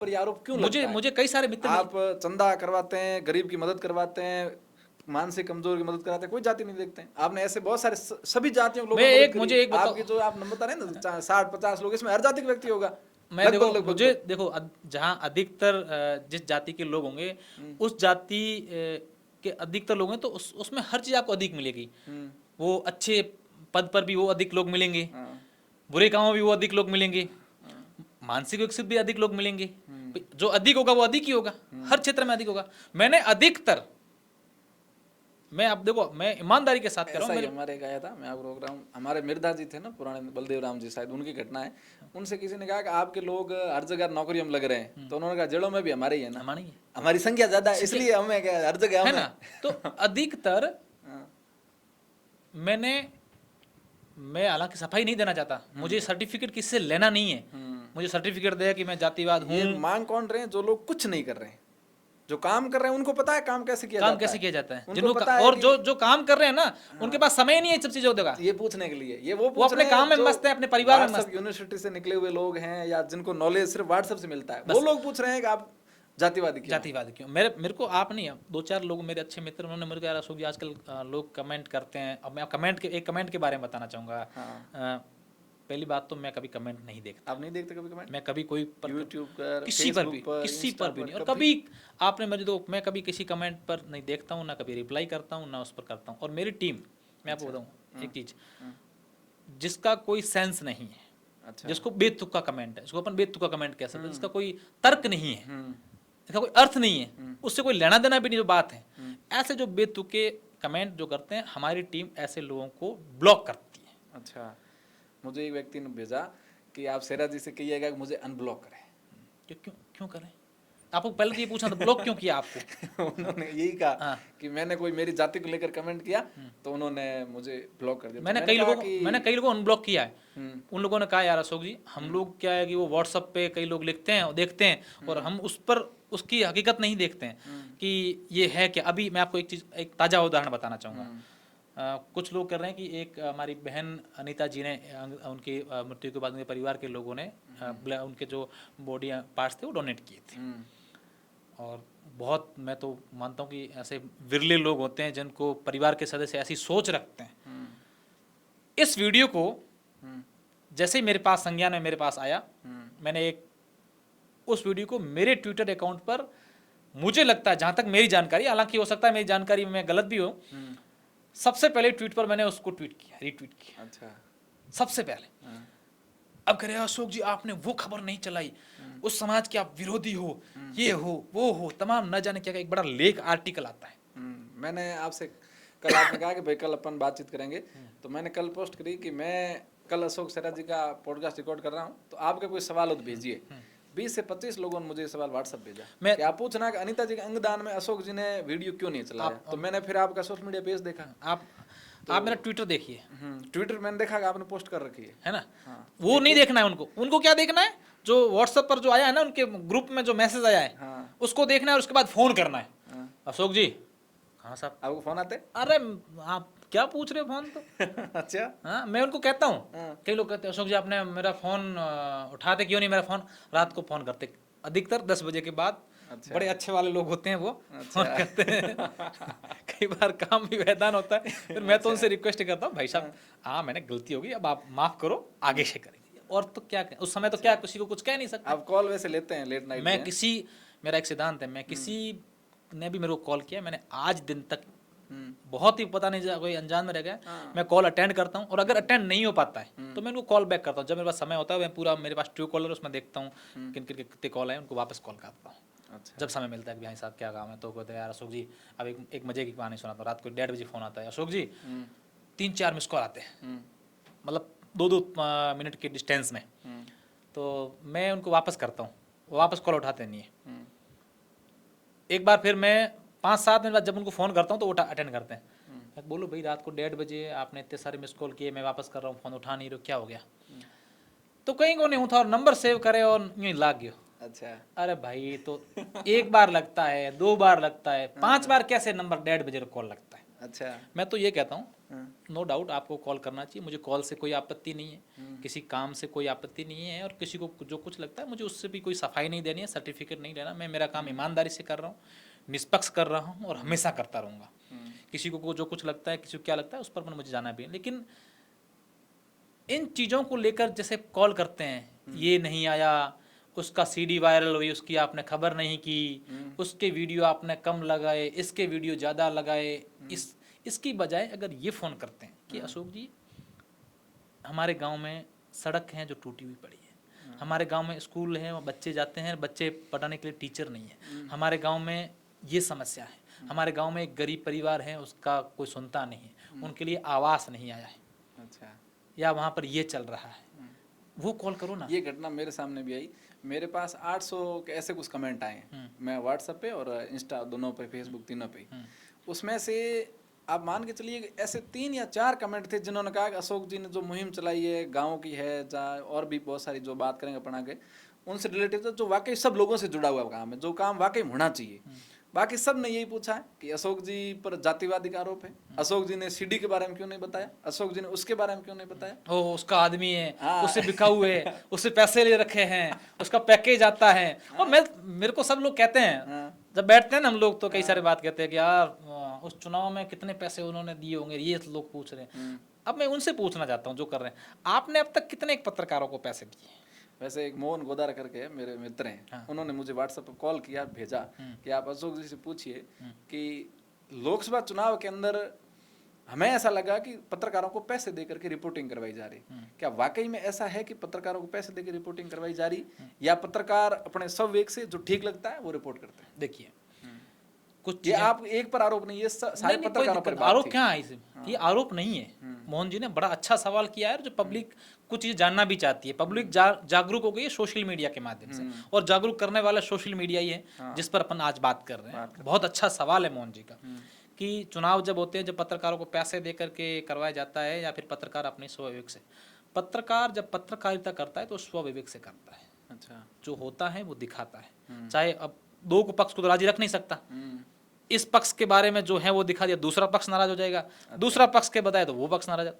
पर ये आरोप क्यों मुझे लगता है? मुझे कई सारे मित्र आप चंदा करवाते हैं, गरीब की मदद करवाते हैं, मानसिक कमजोर की मदद कराते हैं, कोई जाति नहीं देखते हैं। आपने ऐसे बहुत सारे सभी जातियों के मैं लोगों की मदद एक करी मुझे है। एक बताओ, आपकी जो आप नंबर बता रहे हैं ना 60-50 लोग, इसमें हर जाति का व्यक्ति होगा मैं देखो लगभग लगभग मुझे तो। देखो जहाँ अधिकतर जिस जाति के लोग होंगे उस जाति के अधिकतर लोग हैं तो उसमें हर चीज़ आपको अधिक मिलेगी। हम्म, वो अच्छे पद पर भी वो अधिक लोग मिलेंगे, हाँ, बुरे कामों में भी वो अधिक लोग मिलेंगे, हाँ, मानसिक विकसित भी अधिक लोग मिलेंगे। हम्म, जो अधिक होगा वो अधिक ही होगा, हर क्षेत्र में अधिक होगा। मैंने अधिकतर, मैं अब देखो मैं ईमानदारी के साथ कह रहा ऐसा हूँ ही मेरे। हमारे गया था। मैं आपको रोक रहा हूँ, हमारे मिर्धा जी थे ना पुराने, बलदेव राम जी शायद, उनकी घटना है। उनसे किसी ने कहा कि आपके लोग हर जगह नौकरियों में लग रहे हैं, तो उन्होंने कहा जड़ों में भी हमारे ही है ना, हमारा ही है, हमारी संख्या ज्यादा है संख्या इसलिए हमें क्या हर जगह है हमें। ना। तो अधिकतर हाँ, मैंने, मैं हालांकि सफाई नहीं देना चाहता, मुझे सर्टिफिकेट किससे लेना नहीं है। मुझे सर्टिफिकेट दे कि मैं जातिवाद हूँ। ये मांग कौन रहे हैं? जो लोग कुछ नहीं कर रहे हैं, जो काम कर रहे हैं उनको पता है काम कैसे किया काम जाता कैसे है, किया जाता है उनको जिनको पता है और कि जो काम कर रहे हैं ना उनके हाँ, पास समय नहीं है सब चीजों का। ये पूछने के लिए। ये वो वो पूछ अपने रहे काम हैं में जो मस्त है, अपने परिवार में व्हाट्सएप मस्त। यूनिवर्सिटी से निकले हुए लोग हैं, या जिनको नॉलेज सिर्फ व्हाट्सएप से मिलता है, वो बस लोग पूछ रहे हैं कि आप जातिवादी क्यों हैं। जातिवाद क्यों? मेरे को आप नहीं, दो चार लोग मेरे अच्छे मित्र, उन्होंने मेरे को यार अशोक जी आजकल लोग कमेंट करते हैं। अब मैं एक कमेंट के बारे में बताना चाहूँगा। हाँ, पहली बात तो मैं कभी कमेंट नहीं देखता, आप नहीं देखते कभी कमेंट? मैं कभी कोई पर यूट्यूब पर, किसी पर भी, फेसबुक पर, किसी इंस्टा पर भी पर, नहीं। और कभी? कभी आपने मुझे तो, मैं कभी किसी कमेंट पर नहीं देखता हूँ, ना कभी रिप्लाई करता हूँ, ना उस पर करता हूँ। और मेरी टीम, मैं आपको अच्छा, बताऊँ एक चीज़, हाँ, जिसका कोई सेंस नहीं है, अच्छा, जिसको बेतुका कमेंट है, जिसको अपन बेतुका कमेंट कह सकते हैं, जिसका कोई तर्क नहीं है, हम्म, इसका कोई अर्थ नहीं है, उससे कोई लेना देना भी नहीं जो बात है, ऐसे जो बेतुके कमेंट जो करते हैं, हमारी टीम ऐसे लोगों को ब्लॉक करती है। अच्छा। मुझे एक व्यक्ति ने भेजा कि आप शेरा जी से कहिएगा कि मुझे अनब्लॉक करें। क्यों क्यों क्यों करें? आपको पहले तो ये पूछना था ब्लॉक क्यों किया आपको। उन्होंने यही कहा हाँ, कि मैंने कोई मेरी जाति को लेकर कमेंट किया, तो उन्होंने मुझे ब्लॉक कर दिया। तो मैंने कहा कि मैंने कई लोगों को अनब्लॉक किया है। हम्म, उन लोगों ने कहा यार अशोक जी, हम लोग क्या है कि वो व्हाट्सअप पे कई लोग लिखते हैं और देखते हैं, और हम उस पर उसकी हकीकत नहीं देखते हैं कि ये है कि अभी मैं आपको एक चीज़, एक ताज़ा उदाहरण बताना चाहूँगा। कुछ लोग कर रहे हैं कि एक हमारी बहन अनीता जी ने उनकी मृत्यु के बाद उनके परिवार के लोगों ने उनके जो बॉडी पार्ट्स थे वो डोनेट किए थे। और बहुत, मैं तो मानता हूँ कि ऐसे विरले लोग होते हैं जिनको परिवार के सदस्य ऐसी सोच रखते हैं। इस वीडियो को जैसे ही मेरे पास संज्ञान में मेरे पास आया, मैंने एक उस वीडियो को मेरे ट्विटर अकाउंट पर, मुझे लगता है जहाँ तक मेरी जानकारी, हालांकि हो सकता है मेरी जानकारी में गलत भी हो, सबसे पहले ट्वीट पर मैंने उसको ट्वीट किया, रीट्वीट किया। अच्छा, सबसे पहले। अब कह रहे हैं अशोक जी आपने वो खबर नहीं चलाई, उस समाज के आप विरोधी हो, ये हो वो हो, तमाम न जाने क्या, एक बड़ा लेख आर्टिकल आता है। मैंने आपसे कल, आपने कहा कि भाई कल अपन बातचीत करेंगे, तो मैंने कल पोस्ट करी कि मैं कल अशोक शेरा जी का पॉडकास्ट रिकॉर्ड कर रहा हूँ, तो आपके कोई सवाल हो तो भेजिए। 20 से 25 लोगों ने मुझे सवाल व्हाट्सएप भेजा मैं कि आप पूछना कि अनीता जी के अंगदान में अशोक जी ने वीडियो क्यों नहीं चलाया। तो मैंने फिर आपका सोशल मीडिया पेज देखा। आप मेरा ट्विटर देखिए, ट्विटर मैंने देखा कि आपने पोस्ट कर रखी है ना। हाँ, वो नहीं देखना है उनको, उनको क्या देखना है, जो व्हाट्सएप पर जो आया है ना, उनके ग्रुप में जो मैसेज आया है, हाँ, उसको देखना है और उसके बाद फोन करना है। हाँ। अशोक जी, हाँ साहब, आपको फोन आते? अरे आप क्या पूछ रहे हो फोन तो। अच्छा, हाँ, मैं उनको कहता हूँ। हाँ, कई लोग कहते हैं अशोक जी आपने मेरा फोन उठाते क्यों नहीं, मेरा फोन रात को फोन करते, अधिकतर 10 बजे के बाद। अच्छा, बड़े अच्छे वाले लोग होते हैं वो, फोन अच्छा। करते हैं। कई बार काम भी मैदान होता है, फिर मैं तो उनसे रिक्वेस्ट करता हूँ भाई साहब, हाँ मैंने गलती होगी, अब आप माफ करो, आगे से करेंगे। और तो क्या कहें, उस समय तो क्या किसी को कुछ कह नहीं सकते। आप कॉल वैसे लेते हैं लेट नाइट मैं में? किसी, मेरा एक सिद्धांत है, मैं किसी ने भी मेरे को कॉल किया, मैंने आज दिन तक, बहुत ही पता नहीं कोई अनजान में रह गया, मैं कॉल अटेंड करता हूँ। और अगर अटेंड नहीं हो पाता है तो मैं उनको कॉल बैक करता हूँ। जब मेरे पास समय होता है मैं पूरा, मेरे पास ट्रू कॉलर, उसमें देखता हूँ किन किन के कितने कॉल आए, उनको वापस कॉल करता हूँ। अच्छा, जब समय मिलता है कि भाई साहब क्या काम है, तो कहते हैं यार अशोक जी, अब एक मजे की कहानी सुनाता हूँ। रात को 1:30 बजे फ़ोन आता है, अशोक जी 3-4 मिस कॉल आते हैं, मतलब 2-2 मिनट के डिस्टेंस में। तो मैं उनको वापस करता हूँ, वो वापस कॉल उठाते नहीं है। एक बार फिर मैं 5-7 मिनट बाद जब उनको फ़ोन करता हूँ तो वो अटेंड करते हैं। मैं बोलो भाई रात को 1:30 बजे आपने इतने सारे मिस कॉल किए, मैं वापस कर रहा हूँ, फ़ोन उठा नहीं रहे हो, क्या हो गया? तो कहीं को नहीं उठा और नंबर सेव करे और यूँ ही लाग गयो। अच्छा, अरे भाई, तो एक बार लगता है, 2 बार लगता है, 5 बार कैसे नंबर 1:30 बजे कॉल लगता है? अच्छा। मैं तो ये कहता हूँ, हाँ। नो डाउट आपको कॉल करना चाहिए, मुझे कॉल से कोई आपत्ति नहीं है, किसी काम से कोई आपत्ति नहीं है, और किसी को जो कुछ लगता है मुझे उससे भी कोई सफाई नहीं देनी है, सर्टिफिकेट नहीं लेना। मैं मेरा काम ईमानदारी से कर रहा हूँ, निष्पक्ष कर रहा हूँ और हमेशा करता रहूँगा। किसी को जो कुछ लगता है, किसी को क्या लगता है, उस पर मुझे जाना भी है। लेकिन इन चीज़ों को लेकर जैसे कॉल करते हैं, ये नहीं आया, उसका सीडी वायरल हुई, उसकी आपने खबर नहीं की, उसके वीडियो आपने कम लगाए, इसके वीडियो ज़्यादा लगाए, इसकी बजाय अगर ये फ़ोन करते हैं कि अशोक जी, हमारे गांव में सड़क है जो टूटी हुई पड़ी है, हमारे गांव में स्कूल है, वो बच्चे जाते हैं, बच्चे पढ़ाने के लिए टीचर नहीं है, हमारे गांव में ये समस्या है, हमारे गांव में एक गरीब परिवार है, उसका कोई सुनता नहीं है, उनके लिए आवास नहीं आया है, अच्छा। या वहाँ पर ये चल रहा है, वो कॉल करो ना। ये घटना मेरे सामने भी आई। मेरे पास 800 के ऐसे कुछ कमेंट आए हैं, मैं व्हाट्सएप पे और इंस्टा दोनों पे, फेसबुक तीनों पे। उसमें से आप मान के चलिए ऐसे 3 या 4 कमेंट थे जिन्होंने कहा कि अशोक जी ने जो मुहिम चलाई है गांव की है, जहाँ और भी बहुत सारी जो बात करेंगे अपन आगे, उनसे रिलेटेड जो वाकई सब लोगों से जुड़ा हुआ काम है, जो काम वाकई होना चाहिए। बाकी सब ने यही पूछा है कि अशोक जी पर जातिवादी का आरोप है, अशोक जी ने सीडी के बारे में क्यों नहीं बताया, अशोक जी ने उसके बारे में क्यों नहीं बताया। ओ, उसका आदमी है, हाँ। उससे बिका हुए है, उससे पैसे ले रखे हैं, उसका पैकेज आता है। और मेरे को सब लोग कहते हैं, हाँ। जब बैठते हैं ना हम लोग, तो कई सारे बात कहते हैं कि यार उस चुनाव में कितने पैसे उन्होंने दिए होंगे, ये लोग पूछ रहे हैं। अब मैं उनसे पूछना चाहता हूँ जो कर रहे हैं, आपने अब तक कितने पत्रकारों को पैसे दिए? वैसे एक मोहन गोदारा करके मेरे मित्र हैं, हाँ। उन्होंने मुझे व्हाट्सएप पर कॉल किया, भेजा कि आप अशोक जी से पूछिए कि लोकसभा चुनाव के अंदर हमें ऐसा लगा कि पत्रकारों को पैसे देकर के रिपोर्टिंग करवाई जा रही, क्या वाकई में ऐसा है कि पत्रकारों को पैसे देकर रिपोर्टिंग करवाई जा रही, या पत्रकार अपने स्वविवेक से जो ठीक लगता है वो रिपोर्ट करते हैं। देखिए, कुछ ये चीजें आप एक पर आरोप नहीं, ये सारे नहीं, कोई पत्रकारों पर दिक्कत, बात आरोप थी। क्या है इसे? ये आरोप नहीं है। मोहन जी ने बड़ा अच्छा सवाल किया है, जो पब्लिक कुछ चीज जानना भी चाहती है। पब्लिक जागरूक हो गई है सोशल मीडिया के माध्यम से, और जागरूक करने वाला सोशल मीडिया ही है जिस पर अपन आज बात कर रहे हैं। बहुत अच्छा सवाल है मोहन जी का, कि चुनाव जब होते हैं, जब पत्रकारों को पैसे दे करके करवाया जाता है, या फिर पत्रकार अपने स्वविवेक से, पत्रकार जब पत्रकारिता करता है तो स्वविवेक से करता है। अच्छा। जो होता है वो दिखाता है। चाहे अब दो को पक्ष को तो राजी रख नहीं सकता, इस पक्ष के बारे में जो है वो दिखा दिया, दूसरा पक्ष नाराज हो जाएगा, दूसरा पक्ष के बताए तो वो पक्ष नाराज,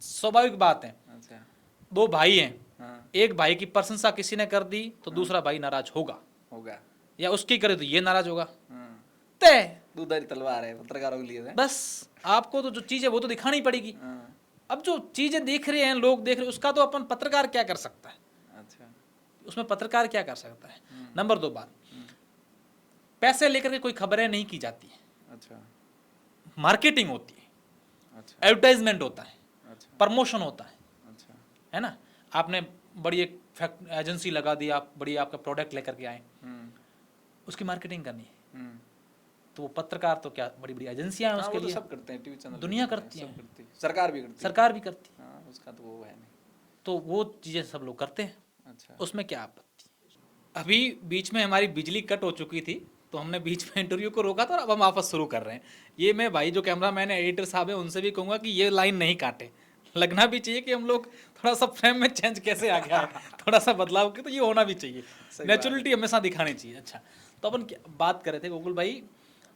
स्वाभाविक बात है। अच्छा। दो भाई हैं, हाँ। एक भाई की प्रशंसा किसी ने कर दी तो दूसरा भाई नाराज होगा, या उसकी करे तो ये नाराज होगा। हाँ। तय दूधारी तलवार है पत्रकारों के लिए है। बस आपको तो जो चीज है वो तो दिखानी पड़ेगी। हाँ। अब जो चीजें देख रहे हैं, लोग देख रहे हैं, उसका तो अपन पत्रकार क्या कर सकता है? अच्छा। उसमें पत्रकार क्या कर सकता है? नंबर 2 बात, पैसे लेकर के कोई खबरें नहीं की जाती है। अच्छा। मार्केटिंग होती है, अच्छा। एडवर्टाइजमेंट होता है, अच्छा। प्रमोशन होता अच्छा। है ना। आपने बड़ी एक एजेंसी लगा दी, आप बड़ी आपका प्रोडक्ट लेकर के आए, उसकी मार्केटिंग करनी है, तो वो पत्रकार तो क्या, बड़ी बड़ी एजेंसियां हैं उसके वो तो लिए, सब करते हैं, टीवी चैनल दुनिया करती है, सरकार भी करती है। सरकार भी करती है, हाँ, उसका तो वो है नहीं। तो वो चीजें सब लोग करते हैं। अच्छा। उसमें क्या आपत्ति? अभी बीच में हमारी बिजली कट हो चुकी थी, तो हमने बीच में इंटरव्यू को रोका था, और अब हम वापस शुरू कर रहे हैं। ये मैं भाई जो कैमरा मैन है, एडिटर साहब है, उनसे भी कहूँगा कि ये लाइन नहीं काटे, लगना भी चाहिए कि हम लोग थोड़ा सा फ्रेम में चेंज कैसे आ गया है, थोड़ा सा बदलाव के, तो ये होना भी चाहिए, नेचुरलिटी हमेशा दिखानी चाहिए। अच्छा, तो अपन बात कर रहे थे गोकुल भाई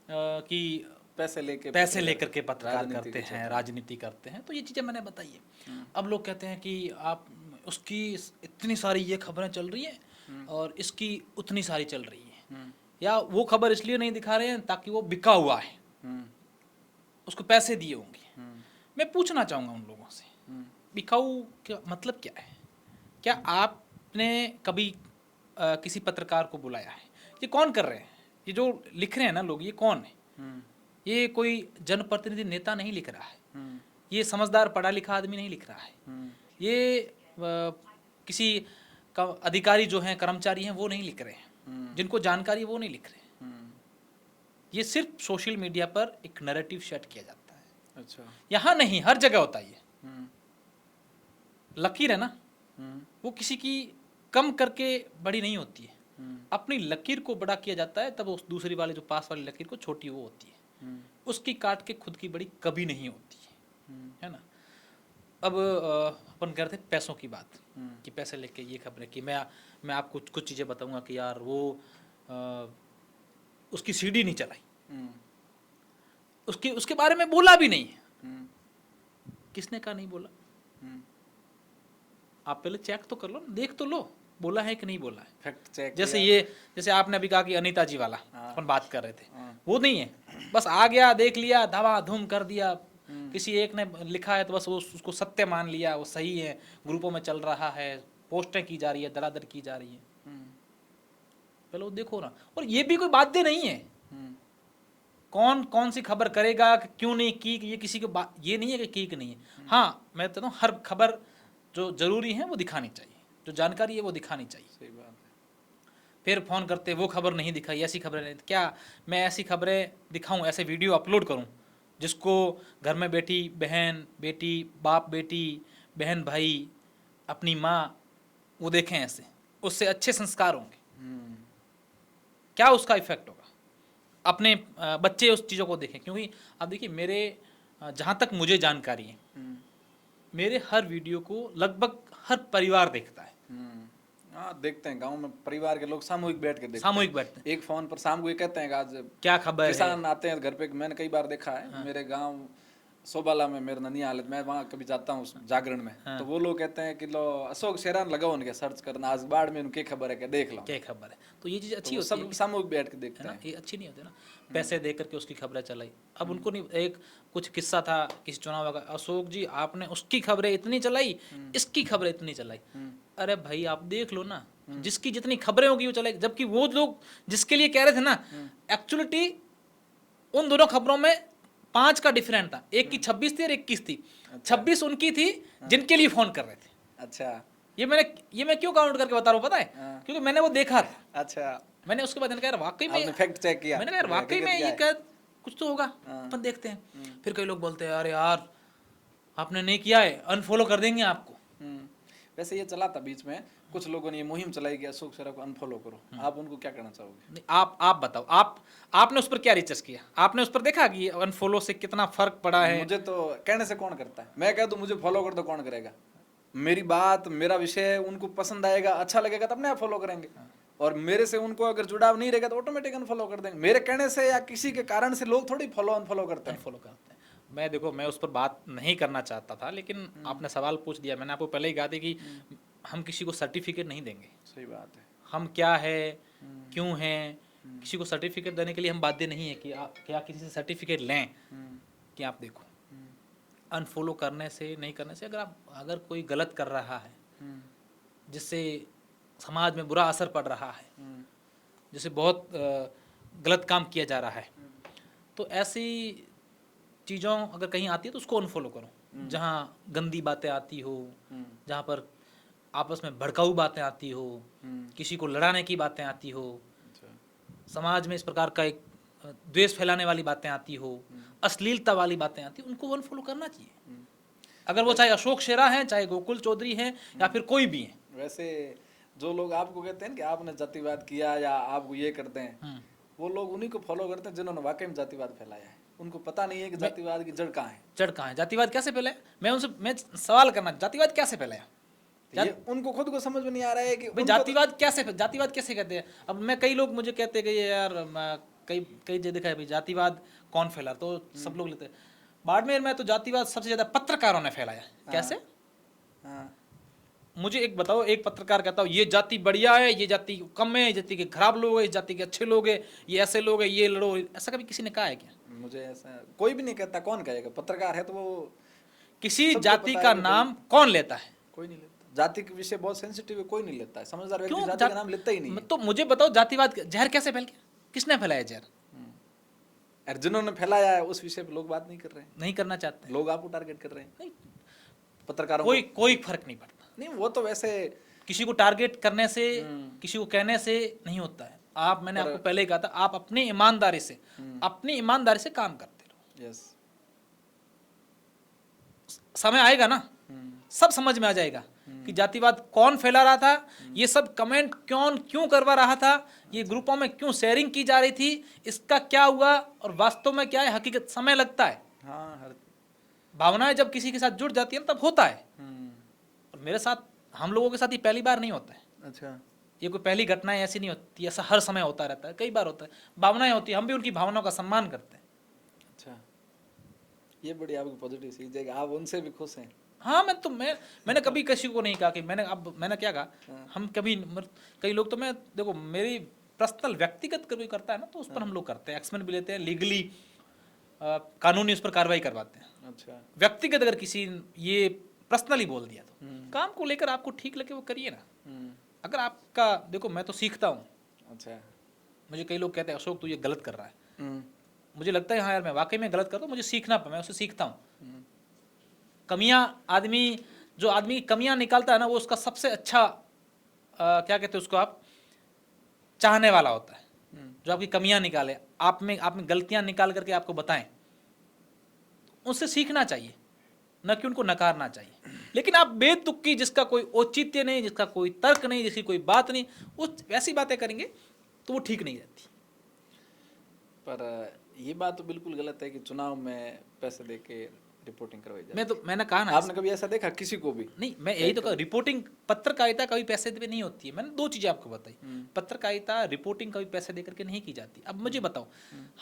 कि पैसे लेकर के पत्रकार करते हैं, राजनीति करते हैं, तो ये चीज़ें मैंने बताई है। अब लोग कहते हैं कि आप उसकी इतनी सारी ये खबरें चल रही हैं और इसकी उतनी सारी चल रही है, या वो खबर इसलिए नहीं दिखा रहे हैं ताकि वो बिका हुआ है, उसको पैसे दिए होंगे। मैं पूछना चाहूँगा उन लोगों से, बिकाऊ का मतलब क्या है? क्या आपने कभी किसी पत्रकार को बुलाया है? ये कौन कर रहे हैं? ये जो लिख रहे हैं ना लोग, ये कौन है? ये कोई जनप्रतिनिधि नेता नहीं लिख रहा है, ये समझदार पढ़ा लिखा आदमी नहीं लिख रहा है, ये किसी का अधिकारी जो हैं, कर्मचारी हैं, वो नहीं लिख रहे हैं, जिनको जानकारी वो नहीं लिख रहे हैं। ये सिर्फ सोशल मीडिया पर एक नैरेटिव सेट किया जाता है। अच्छा। यहाँ नहीं, हर जगह होता है ये। लकीर है ना, वो किसी की कम करके बड़ी नहीं होती है, अपनी लकीर को बड़ा किया जाता है, तब उस दूसरी वाले जो पास वाली लकीर को छोटी वो होती है, उसकी काट के खुद की बड़ी कभी नहीं होती है ना। अब अपन करते पैसों की बात, कि पैसे लेके ये खबरें कि मैं आपको कुछ चीज़ें बताऊंगा कि यार वो उसकी सीडी नहीं चलाई, उसके उसके बारे में बोला भी नहीं है। किसने कहा नहीं बोला? आप पहले चेक तो कर लो, देख तो लो बोला है कि नहीं बोला है। फैक्ट चेक जैसे आपने अभी कहा कि अनीता जी वाला अपन बात कर रहे थे, वो नहीं है, बस आ गया, देख लिया, धमाधूम कर दिया। किसी एक ने लिखा है तो बस वो उसको सत्य मान लिया, वो सही है, ग्रुपों में चल रहा है, पोस्टें की जा रही है, दरादर की जा रही है। पहले वो देखो ना। और ये भी कोई बाध्य नहीं है, कौन कौन सी खबर करेगा, क्यों नहीं की, ये किसी को ये नहीं है कि की नहीं है। हाँ, मैं कहता हूँ हर खबर जो जरूरी है वो दिखानी चाहिए, जो जानकारी है वो दिखानी चाहिए। सही बात है। फिर फोन करते वो खबर नहीं दिखाई, ऐसी खबरें नहीं, क्या मैं ऐसी खबरें दिखाऊं, ऐसे वीडियो अपलोड करूं जिसको घर में बैठी बहन बेटी, बाप बेटी, बहन भाई, अपनी माँ वो देखें, ऐसे उससे अच्छे संस्कार होंगे। क्या उसका इफेक्ट होगा, अपने बच्चे उस चीज़ों को देखें। क्योंकि अब देखिए मेरे जहाँ तक मुझे जानकारी है, मेरे हर वीडियो को लगभग हर परिवार देखता है। हाँ, देखते हैं, गांव में परिवार के लोग सामूहिक बैठ के देखते सामूहिक बैठते हैं। एक फोन पर शाम को ये कहते हैं कि आज क्या खबर है, किसान आते हैं घर पे। मैंने कई बार देखा है, मेरे गांव सोबाला में, मेरे ननियाल, मैं वहाँ कभी जाता हूँ जागरण में, तो वो लोग कहते हैं कि लो अशोक शेरान लगाओ, उनके सर्च करना आज बाढ़ में उनकी खबर है, क्या देख लो क्या खबर है। तो ये चीज़ अच्छी तो होती है, सब सामूहिक बैठ के देखते है ना, हैं। ये अच्छी नहीं होती ना, पैसे दे करके उसकी खबरें चलाई। अब उनको नहीं, एक कुछ किस्सा था किसी चुनाव का, अशोक जी आपने उसकी खबरें इतनी चलाई, इसकी खबरें इतनी चलाई। अरे भाई आप देख लो ना, जिसकी जितनी खबरें होगी वो चलाई। जबकि वो लोग जिसके लिए कह रहे थे ना, एक्चुअलिटी उन दोनों खबरों में 5 का डिफरेंट था, एक की 26 थी और 21 थी। 26 उनकी थी जिनके लिए फोन कर रहे थे। अच्छा, ये मैं क्यों काउंट करके बता रहा हूँ पता है? क्योंकि मैंने वो देखा था। अच्छा, मैंने उसके बाद मैंने कहा वाकई में, आपने फैक्ट चेक किया? मैंने कहा वाकई में ये क्या कुछ तो होगा, अपन देखते हैं। फिर कई लोग बोलते हैं अरे यार आपने नहीं किया है, अनफॉलो कर देंगे आपको। वैसे ये चला था बीच में, कुछ लोगों ने ये मुहिम चलाई कि अशोक शेरा को अनफॉलो करो। आप उनको क्या कहना चाहोगे? नहीं, आप बताओ, आपने उस पर क्या रिसर्च किया? आपने उस पर देखा कि अनफॉलो से कितना फर्क पड़ा है? मुझे तो कहने से कौन करता है, मैं कह दूं मुझे फॉलो कर दो, कौन करेगा? मेरी बात, मेरा विषय उनको पसंद आएगा, अच्छा लगेगा तब ना फॉलो करेंगे। और मेरे से उनको अगर जुड़ाव नहीं रहेगा तो ऑटोमेटिक अनफॉलो कर देंगे। मेरे कहने से या किसी के कारण से लोग थोड़ी फॉलो अनफॉलो करते हैं। अनफॉलो करते हैं। मैं उस पर बात नहीं करना चाहता था, लेकिन आपने सवाल पूछ दिया। मैंने आपको पहले ही कहा था कि हम किसी को सर्टिफिकेट नहीं देंगे। सही बात है। हम क्या है, क्यों है, किसी को सर्टिफिकेट देने के लिए हम बाध्य नहीं है कि आप क्या किसी से सर्टिफिकेट लें कि आप देखो। अनफॉलो करने से, नहीं करने से, अगर कोई गलत कर रहा है जिससे समाज में बुरा असर पड़ रहा है, जिससे बहुत गलत काम किया जा रहा है, तो ऐसी चीज़ों अगर कहीं आती है तो उसको अनफॉलो करो। जहाँ गंदी बातें आती हो, जहाँ पर आपस में भड़काऊ बातें आती हो, किसी को लड़ाने की बातें आती हो, समाज में इस प्रकार का एक द्वेष फैलाने वाली बातें आती हो, अश्लीलता वाली बातें आती हो, उनको अनफॉलो करना चाहिए। अगर वो चाहे अशोक शेरा हैं, चाहे गोकुल चौधरी हैं, या फिर कोई भी है। वैसे जो लोग आपको कहते हैं कि आपने जातिवाद किया या आप ये करते हैं, वो लोग उन्हीं को फॉलो करते हैं जिन्होंने वाकई में जातिवाद फैलाया है। उनको पता नहीं है कि जातिवाद की जड़ कहाँ है। जड़ कहाँ है, जातिवाद कैसे फैलाया? मैं सवाल करना, जातिवाद कैसे फैलाया? ये उनको खुद को समझ में नहीं आ रहा है कि भाई जातिवाद कैसे कहते हैं। अब मैं, कई लोग मुझे कहते हैं कि ये यार कई जगह देखा है भाई जातिवाद कौन फैला, तो सब लोग लेते हैं बाड़मेर में तो जातिवाद सबसे ज्यादा पत्रकारों ने फैलाया। कैसे? मुझे एक बताओ, एक पत्रकार कहता हो ये जाति बढ़िया है, ये जाति कम है, ये जाति के खराब लोग है, इस जाति के अच्छे लोग है, ये ऐसे लोग है, ये लड़ो, ऐसा कभी किसी ने कहा है क्या? मुझे ऐसा कोई भी नहीं कहता। कौन कहेगा? पत्रकार है तो वो किसी जाति का नाम कौन लेता है? कोई नहीं लेता। जाति के विषय बहुत सेंसिटिव है, कोई नहीं लेता है। समझदार व्यक्ति जाति का नाम लेता ही नहीं है। तो मुझे बताओ जातिवाद जहर कैसे फैल गया? किसने फैलाया जहर? और जिन्होंने फैलाया है उस विषय पे लोग बात नहीं कर रहे हैं, नहीं करना चाहते हैं। लोग आपको टारगेट कर रहे हैं। नहीं, पत्रकारों कोई फर्क नहीं पड़ता। नहीं, वो तो वैसे किसी को टारगेट करने से, किसी को कहने से नहीं होता है। मैंने आपको पहले ही कहा था, आप अपनी ईमानदारी से काम करते रहो। यस, समय आएगा ना, सब समझ में आ जाएगा कि जातिवाद कौन फैला रहा था, ये सब कमेंट क्यों करवा रहा था, ये ग्रुपों में क्यों शेयरिंग की जा रही थी, इसका क्या हुआ और वास्तव में क्या है। हकीकत समय लगता है। हाँ, भावनाएं जब किसी के साथ जुड़ जाती है तब होता है। और मेरे साथ, हम लोगों के साथ ये पहली बार नहीं होता है। अच्छा, ये कोई पहली घटना ऐसी नहीं होती, ऐसा हर समय होता रहता है, कई बार होता है। भावनाएं होती है, हम भी उनकी भावनाओं का सम्मान करते हैं। अच्छा, ये बड़ी आपकी पॉजिटिव चीज है कि आप उनसे भी खुश हैं। हाँ, मैंने कभी किसी को नहीं कहा कि मैंने क्या कहा, हम कभी कई लोग तो मैं देखो मेरी पर्सनल व्यक्तिगत कोई करता है ना तो उस पर हम लोग करते हैं, एक्शन भी लेते हैं, लीगली कानूनी उस पर कार्रवाई करवाते हैं। अच्छा। व्यक्तिगत अगर किसी ये पर्सनली बोल दिया तो काम को लेकर आपको ठीक लगे वो करिए ना। अगर आपका देखो मैं तो सीखता हूँ। अच्छा। मुझे कई लोग कहते हैं अशोक तू ये गलत कर रहा है, मुझे लगता है हाँ यार मैं वाकई में गलत करता हूँ, मुझे सीखना मैं उससे सीखता हूँ। कमियां जो आदमी कमियां निकालता है ना वो उसका सबसे अच्छा क्या कहते हैं उसको आप चाहने वाला होता है, जो आपकी कमियां निकाले, आप में गलतियां निकाल करके आपको बताएं, उससे सीखना चाहिए, न कि उनको नकारना चाहिए। लेकिन आप बेतुकी जिसका कोई औचित्य नहीं, जिसका कोई तर्क नहीं, जिसकी कोई बात नहीं, उस वैसी बातें करेंगे तो वो ठीक नहीं रहती। पर ये बात तो बिल्कुल गलत है कि चुनाव में पैसे दे के रिपोर्टिंग करवाई जाए। मैंने कहा ना, आपने कभी ऐसा देखा किसी को भी? नहीं, मैं यही तो कहा, रिपोर्टिंग पत्रकारिता कभी पैसे पे नहीं होती है। मैंने दो चीजें आपको बताई, पत्रकारिता रिपोर्टिंग कभी पैसे देकर के नहीं की जाती। अब मुझे बताओ,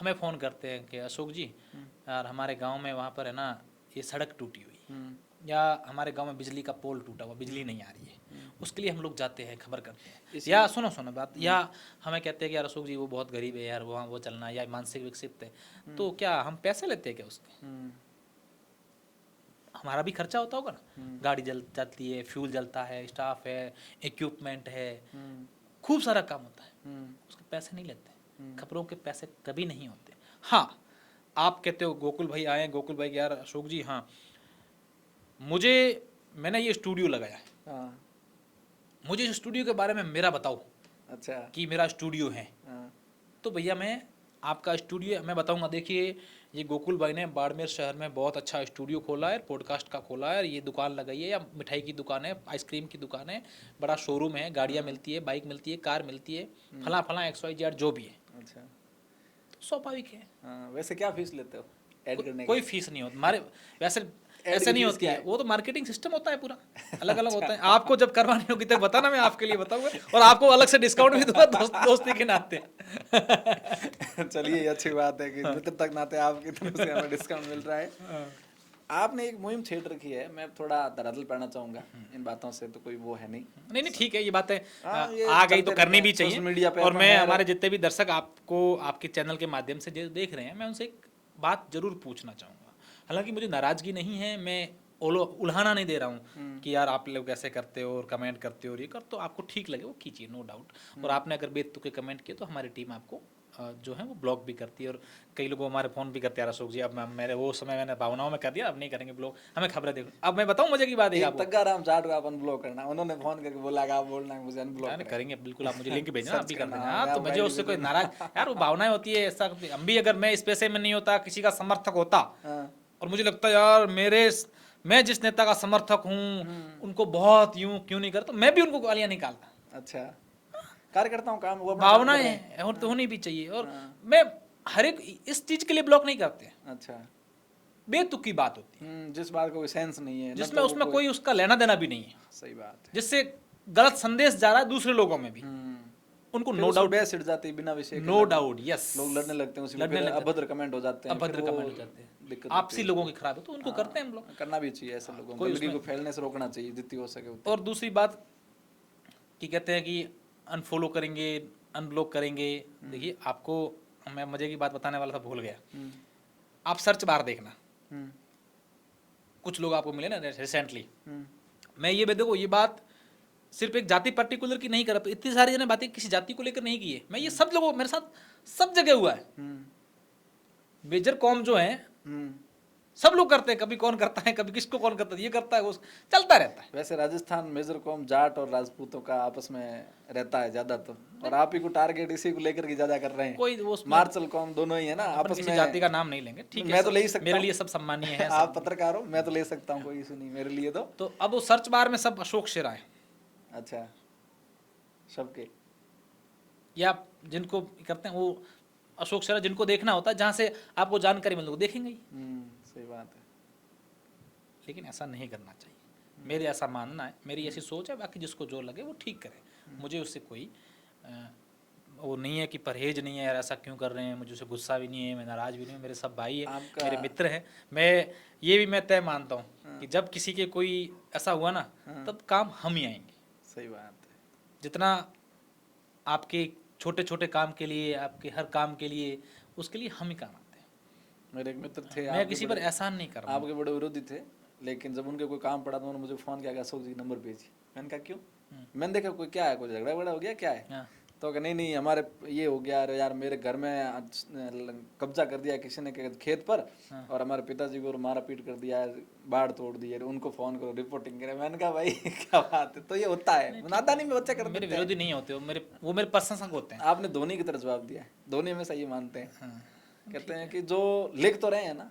हमें फोन करते हैं कि अशोक जी यार हमारे गांव में वहाँ पर है ना ये सड़क टूटी हुई, या हमारे गांव में बिजली का पोल टूटा हुआ, बिजली नहीं आ रही है, उसके लिए हम लोग जाते हैं, खबर करते हैं। या सुनो बात, या हमें कहते हैं कि यार अशोक जी वो बहुत गरीब है यार, वहाँ वो चलना, या मानसिक विकसित है, तो क्या हम पैसे लेते हैं क्या उसके? हमारा भी खर्चा होता होगा ना, गाड़ी जाती है, फ्यूल जलता है, स्टाफ है, इक्विपमेंट है, खूब सारा काम होता है, उसके पैसे नहीं लेते। खबरों के पैसे कभी नहीं होते। हाँ, आप कहते हो गोकुल भाई आए, गोकुल भाई यार अशोक जी हाँ मैंने ये स्टूडियो लगाया है, मुझे इस स्टूडियो के बारे में मेरा बताओ। अच्छा। कि मेरा स्टूडियो है, तो भैया मैं आपका स्टूडियो मैं बताऊंगा, देखिए ये गोकुल भाई ने बाड़मेर शहर में बहुत अच्छा स्टूडियो खोला है, पॉडकास्ट का खोला है, ये दुकान लगाई है, या मिठाई की दुकान है, आइसक्रीम की दुकान है, बड़ा शोरूम है, गाड़ियाँ मिलती है, बाइक मिलती है, कार मिलती है, फला फला XYZ जो भी है। अच्छा। तो स्वाभाविक है। वैसे क्या फीस लेते हो ऐड करने कोई फीस नहीं होती हमारे, वैसे ऐसे नहीं होती है, वो तो मार्केटिंग सिस्टम होता है पूरा, अलग अलग होता है। आपको जब करवानी होगी तो बताना, मैं आपके लिए बताऊंगा, और आपको अलग से डिस्काउंट भी दूंगा दोस्ती के नाते। चलिए अच्छी बात है कि मित्रता के नाते आपकी तरफ से हमें डिस्काउंट मिल रहा है। आपने एक मुहिम छेड़ रखी है, मैं थोड़ा धरातल पढ़ना चाहूंगा, इन बातों से तो कोई वो है नहीं ठीक है, ये बातें ये आ गई तो चलते करनी रहते भी हैं, सोशल चाहिए। मीडिया पे और अपन मैं है। हमारे जितने भी दर्शक आपको आपके चैनल के माध्यम से जो देख रहे हैं, मैं उनसे एक बात जरूर पूछना चाहूँगा। हालांकि मुझे नाराजगी नहीं है, मैं उल्हाना नहीं दे रहा हूँ कि यार आप लोग ऐसे करते हो और कमेंट करते हो और ये कर, तो आपको ठीक लगे वो कीजिए, नो डाउट। और आपने अगर बेतुके कमेंट किए तो हमारी टीम आपको जो है वो ब्लॉक भी करती है। और कई लोग हमारे फ़ोन भी करते हैं, अशोक जी अब मेरे वो समय मैंने भावनाओं में कर दिया, अब नहीं करेंगे ब्लॉक, हमें खबरें देखो। अब मैं बताऊँ मजे की बात है आपको, तग्गाराम जाट को अपन ब्लॉक करना, उन्होंने फोन करके बोला कि आप बोलना है मुझे अनब्लॉक नहीं करें। करेंगे बिल्कुल, आप मुझे लिंक भेजना, आप भी कर करना, देना। मैं हाँ, तो आपको मुझे ID उससे दे कोई दूंगा। नाराज यार, वो भावनाएं होती है, ऐसा हम भी अगर मैं इस पैसे में नहीं होता, किसी का समर्थक होता, और मुझे लगता है यार मैं जिस नेता का समर्थक हूँ उनको बहुत यूं क्यों नहीं करता, मैं भी उनको गालियां निकालता। अच्छा, कार्यकर्ताओं काम वो अपना काम कर रहे हैं। भावनाएं तो होनी भी चाहिए। और मैं हर एक इस चीज के लिए ब्लॉक नहीं करते, अच्छा। बेतुकी बात होती है जिस बात का कोई सेंस नहीं है, जिसमें उसमें कोई उसका लेना देना भी नहीं है, सही बात है, जिससे गलत संदेश जा रहा है दूसरे लोगों में भी, उनको नो डाउट बेस छिड़ जाती है बिना विषय के, नो डाउट, यस, लोग लड़ने लगते हैं, उसमें लड़ने फिर लगते हैं, अभद्र कमेंट हो जाते हैं, अभद्र फिर वो कमेंट हो जाते हैं, दिक्कत आपसी लोगों की खराब है, तो उनको करते हैं हम लोग। करना भी चाहिए ऐसे लोगों को, कोई गंदगी को उसमें फैलने से रोकना चाहिए जितनी हो सके उतनी। और दूसरी बात कि कहते हैं कि अनफॉलो करेंगे, अनब्लॉक करेंगे। देखिए आपको मैं मजे की बात बताने वाला था, भूल गया। आप सर्च बार देखना, कुछ लोग आपको मिले ना रिसेंटली, मैं ये देखो ये बात सिर्फ एक जाति पर्टिकुलर की नहीं कर रहा, तो इतनी सारी बातें किसी जाति को लेकर नहीं की है, मैं ये सब लोगों मेरे साथ सब जगह हुआ है। मेजर कॉम जो है सब लोग करते हैं, कभी कौन करता है, कभी किसको कौन करता है, ये करता है, वो चलता रहता है। वैसे राजस्थान मेजर कॉम जाट और राजपूतों का आपस में रहता है ज्यादा, तो और आप ही को टारगेट इसी को लेकर के ज्यादा कर रहे हैं। कोई वो मार्शल कॉम दोनों ही है ना आपस किसी में, जाति का नाम नहीं लेंगे, ठीक है, मैं तो ले ही सकता मेरे हूं। लिए सब सम्मानीय है। आप पत्रकार हो, मैं तो ले सकता हूँ, कोई इशू नहीं मेरे लिए तो अब वो सर्च बार में सब अशोक शेरा है। अच्छा, सबके या जिनको करते हैं वो अशोक शेरा, जिनको देखना होता है जहाँ से आपको जानकारी मिल, देखेंगे ही। सही बात है, लेकिन ऐसा नहीं करना चाहिए, मेरे ऐसा मानना है, मेरी ऐसी सोच है। बाकी जिसको जो लगे वो ठीक करे, मुझे उससे कोई वो नहीं है कि परहेज नहीं है यार, ऐसा क्यों कर रहे हैं, मुझे उससे गुस्सा भी नहीं है, मैं नाराज भी नहीं हूँ, मेरे सब भाई है, आपका मेरे मित्र हैं। मैं ये भी मैं तय मानता हूँ कि जब किसी के कोई ऐसा हुआ ना, तब काम हम ही आएंगे। सही बात है। जितना आपके छोटे छोटे काम के लिए, आपके हर काम के लिए, उसके लिए हम ही काम आते हैं। मेरे एक मित्र थे, मैं आपके किसी पर एहसान नहीं कर रहा हूँ। आपके बड़े विरोधी थे, लेकिन जब उनके कोई काम पड़ा तो उन्होंने मुझे फ़ोन किया कि अशोक जी नंबर भेजिए। मैंने कहा क्यों? मैंने देखा कोई क्या है, कोई झगड़ा वगड़ा हो गया क्या है? हाँ। तो कहा नहीं नहीं हमारे ये हो गया, अरे यार मेरे घर में कब्जा कर दिया किसी ने खेत पर, और हमारे पिताजी को मारा पीट कर दिया, बाढ़ तोड़ दी है, उनको फ़ोन करो रिपोर्टिंग करे। मैंने कहा भाई क्या बात है, तो ये होता है, नादानी में बच्चे कर मेरे देते हैं। विरोधी नहीं होते, वो मेरे प्रशंसक होते हैं। आपने धोनी की तरह जवाब दिया है, धोनी हमेशा ये मानते हैं, हाँ। कहते हैं कि जो लिख तो रहे हैं ना,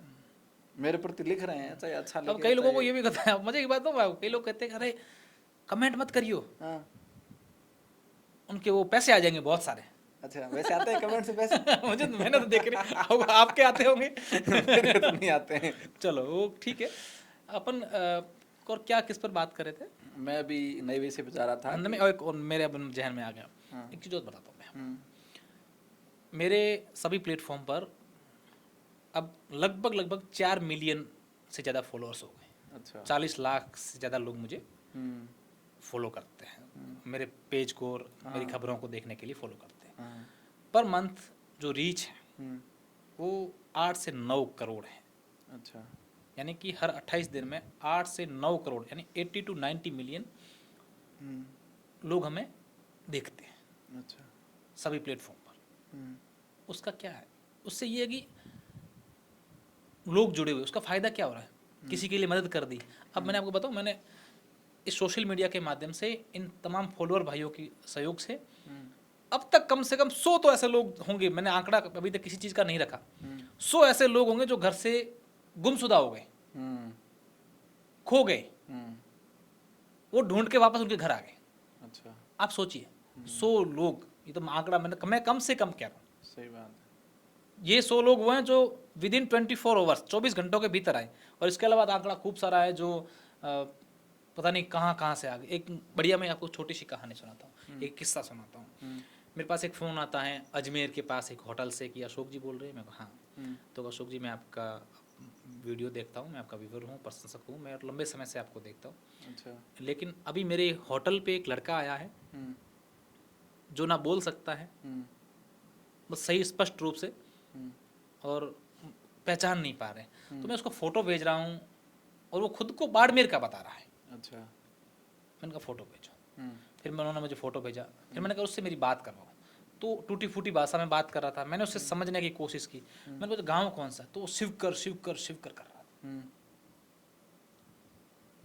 मेरे प्रति लिख रहे हैं, चाहे अच्छा अब लिखे कई लोगों को ये भी कहता है, मजे की बात हो, कई लोग कहते हैं अरे कमेंट मत करियो, हाँ उनके वो पैसे आ जाएंगे बहुत सारे। अच्छा, वैसे आते हैं कमेंट से पैसे? मुझे मैंने तो देख रही, आपके आते होंगे। मेरे तो नहीं आते हैं। चलो वो ठीक है। अपन और क्या, किस पर बात कर रहे थे? मैं अभी नए विषय पे जा रहा था अंदर में और मेरे अपन जहन में आ गया। हाँ। एक चीज़ और बताता हूँ मैं। मेरे सभी प्लेटफॉर्म पर अब लगभग 4 मिलियन से ज़्यादा फॉलोअर्स हो गए। अच्छा। 40 लाख से ज़्यादा लोग मुझे फॉलो करते हैं, मेरे पेज को और मेरी खबरों को देखने के लिए फॉलो करते हैं। पर मंथ जो रीच है वो 8 से 9 करोड़ है। अच्छा। यानी कि हर 28 दिन में 8 से 9 करोड़ यानी 80 to 90 मिलियन लोग हमें देखते हैं। अच्छा। सभी प्लेटफॉर्म पर। उसका क्या है? उससे ये है कि लोग जुड़े हुए, उसका फ़ायदा क्या हो रहा है? किसी के लिए मदद कर दी। अब मैंने आपको बताऊं, मैंने इस सोशल मीडिया के माध्यम से इन तमाम फॉलोअर भाइयों की सहयोग से अब तक कम से कम 100 तो ऐसे लोग होंगे, मैंने आंकड़ा अभी तक किसी चीज़ का नहीं रखा, 100 ऐसे लोग होंगे जो घर से गुमशुदा हो गए, खो गए, वो ढूंढ के वापस उनके घर आ गए। अच्छा। आप सोचिए 100 लोग, ये तो आंकड़ा मैं कम से कम कह रहा हूँ। सही बात है। ये 100 लोग वो हैं जो विद इन 24 आवर्स 24 घंटों के भीतर आए। और इसके अलावा आंकड़ा खूब सारा है जो पता नहीं कहाँ से आ गए। एक बढ़िया मैं आपको छोटी सी कहानी सुनाता हूँ, एक किस्सा सुनाता हूँ। मेरे पास एक फ़ोन आता है अजमेर के पास एक होटल से कि अशोक जी बोल रहे हैं। मैं कहा हाँ। तो अशोक जी मैं आपका वीडियो देखता हूँ, मैं आपका व्यूअर हूँ, प्रशंसक हूँ, मैं लंबे समय से आपको देखता हूँ। अच्छा। लेकिन अभी मेरे होटल पे एक लड़का आया है जो ना बोल सकता है बस सही स्पष्ट रूप से, और पहचान नहीं पा रहे। तो मैं उसको फ़ोटो भेज रहा हूँ और वो खुद को बाड़मेर का बता रहा है। अच्छा। मैंने कहा फ़ोटो भेजो। फिर उन्होंने मुझे फ़ोटो भेजा। फिर मैंने कहा उससे मेरी बात करवाओ। तो टूटी फूटी भाषा में बात कर रहा था। मैंने उससे समझने की कोशिश की। मैंने बोला गाँव कौन सा? तो वो शिवकर कर रहा था।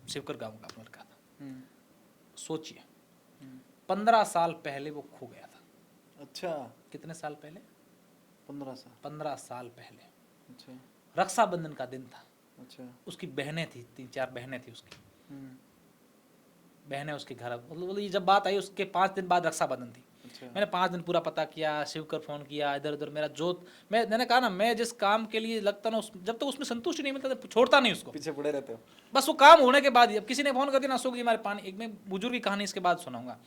शिवकर गाँव का लड़का था। सोचिए 15 साल पहले वो खो गया था। अच्छा। कितने साल पहले? 15 साल। 15 साल पहले। अच्छा। रक्षाबंधन का दिन था। अच्छा। उसकी बहनें थी, 3-4 बहनें थी उसकी। बहनें उसके घर, मतलब ये जब बात आई उसके 5 दिन बाद रक्षाबंधन थी। अच्छा। मैंने 5 दिन पूरा पता किया, शिवकर फ़ोन किया, इधर उधर मेरा जोत। मैंने कहा ना, मैं जिस काम के लिए लगता ना जब तक उसमें संतुष्टि नहीं मिलता तो छोड़ता नहीं उसको। पीछे पड़े रहते हो। बस वो काम होने के बाद ही। अब किसी ने फ़ोन कर दिया ना, अशोक जी हमारे पानी, एक मैं बुजुर्ग की कहानी इसके बाद सुनाऊंगा।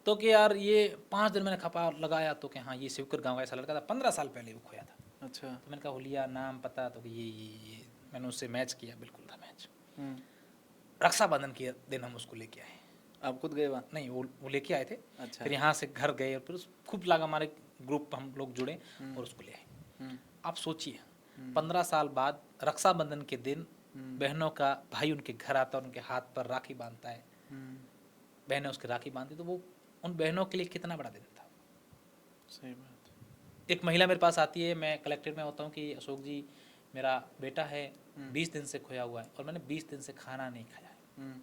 तो कि यार ये 5 दिन मैंने खपा लगाया तो कि हाँ ये शिवकर गाँव का ऐसा लड़का था, 15 साल पहले वो खोया था। अच्छा। तो मैंने कहा हुलिया नाम पता, तो कि ये मैंने उससे मैच किया, बिल्कुल था मैच। रक्षाबंधन के दिन हम उसको लेके आए। आप खुद गए वहाँ? नहीं, वो लेके आए थे। अच्छा। फिर यहाँ से घर गए और फिर खूब लगा, हमारे ग्रुप हम लोग जुड़े और उसको ले आए। आप सोचिए 15 साल बाद रक्षाबंधन के दिन बहनों का भाई उनके घर आता है, उनके हाथ पर राखी बांधता है, बहनें उसके राखी बांधती, तो वो उन बहनों के लिए कितना बड़ा दिन था। सही बात। एक महिला मेरे पास आती है, मैं कलेक्टेड में होता हूँ, कि अशोक जी मेरा बेटा है 20 दिन से खोया हुआ है और मैंने 20 दिन से खाना नहीं खाया है,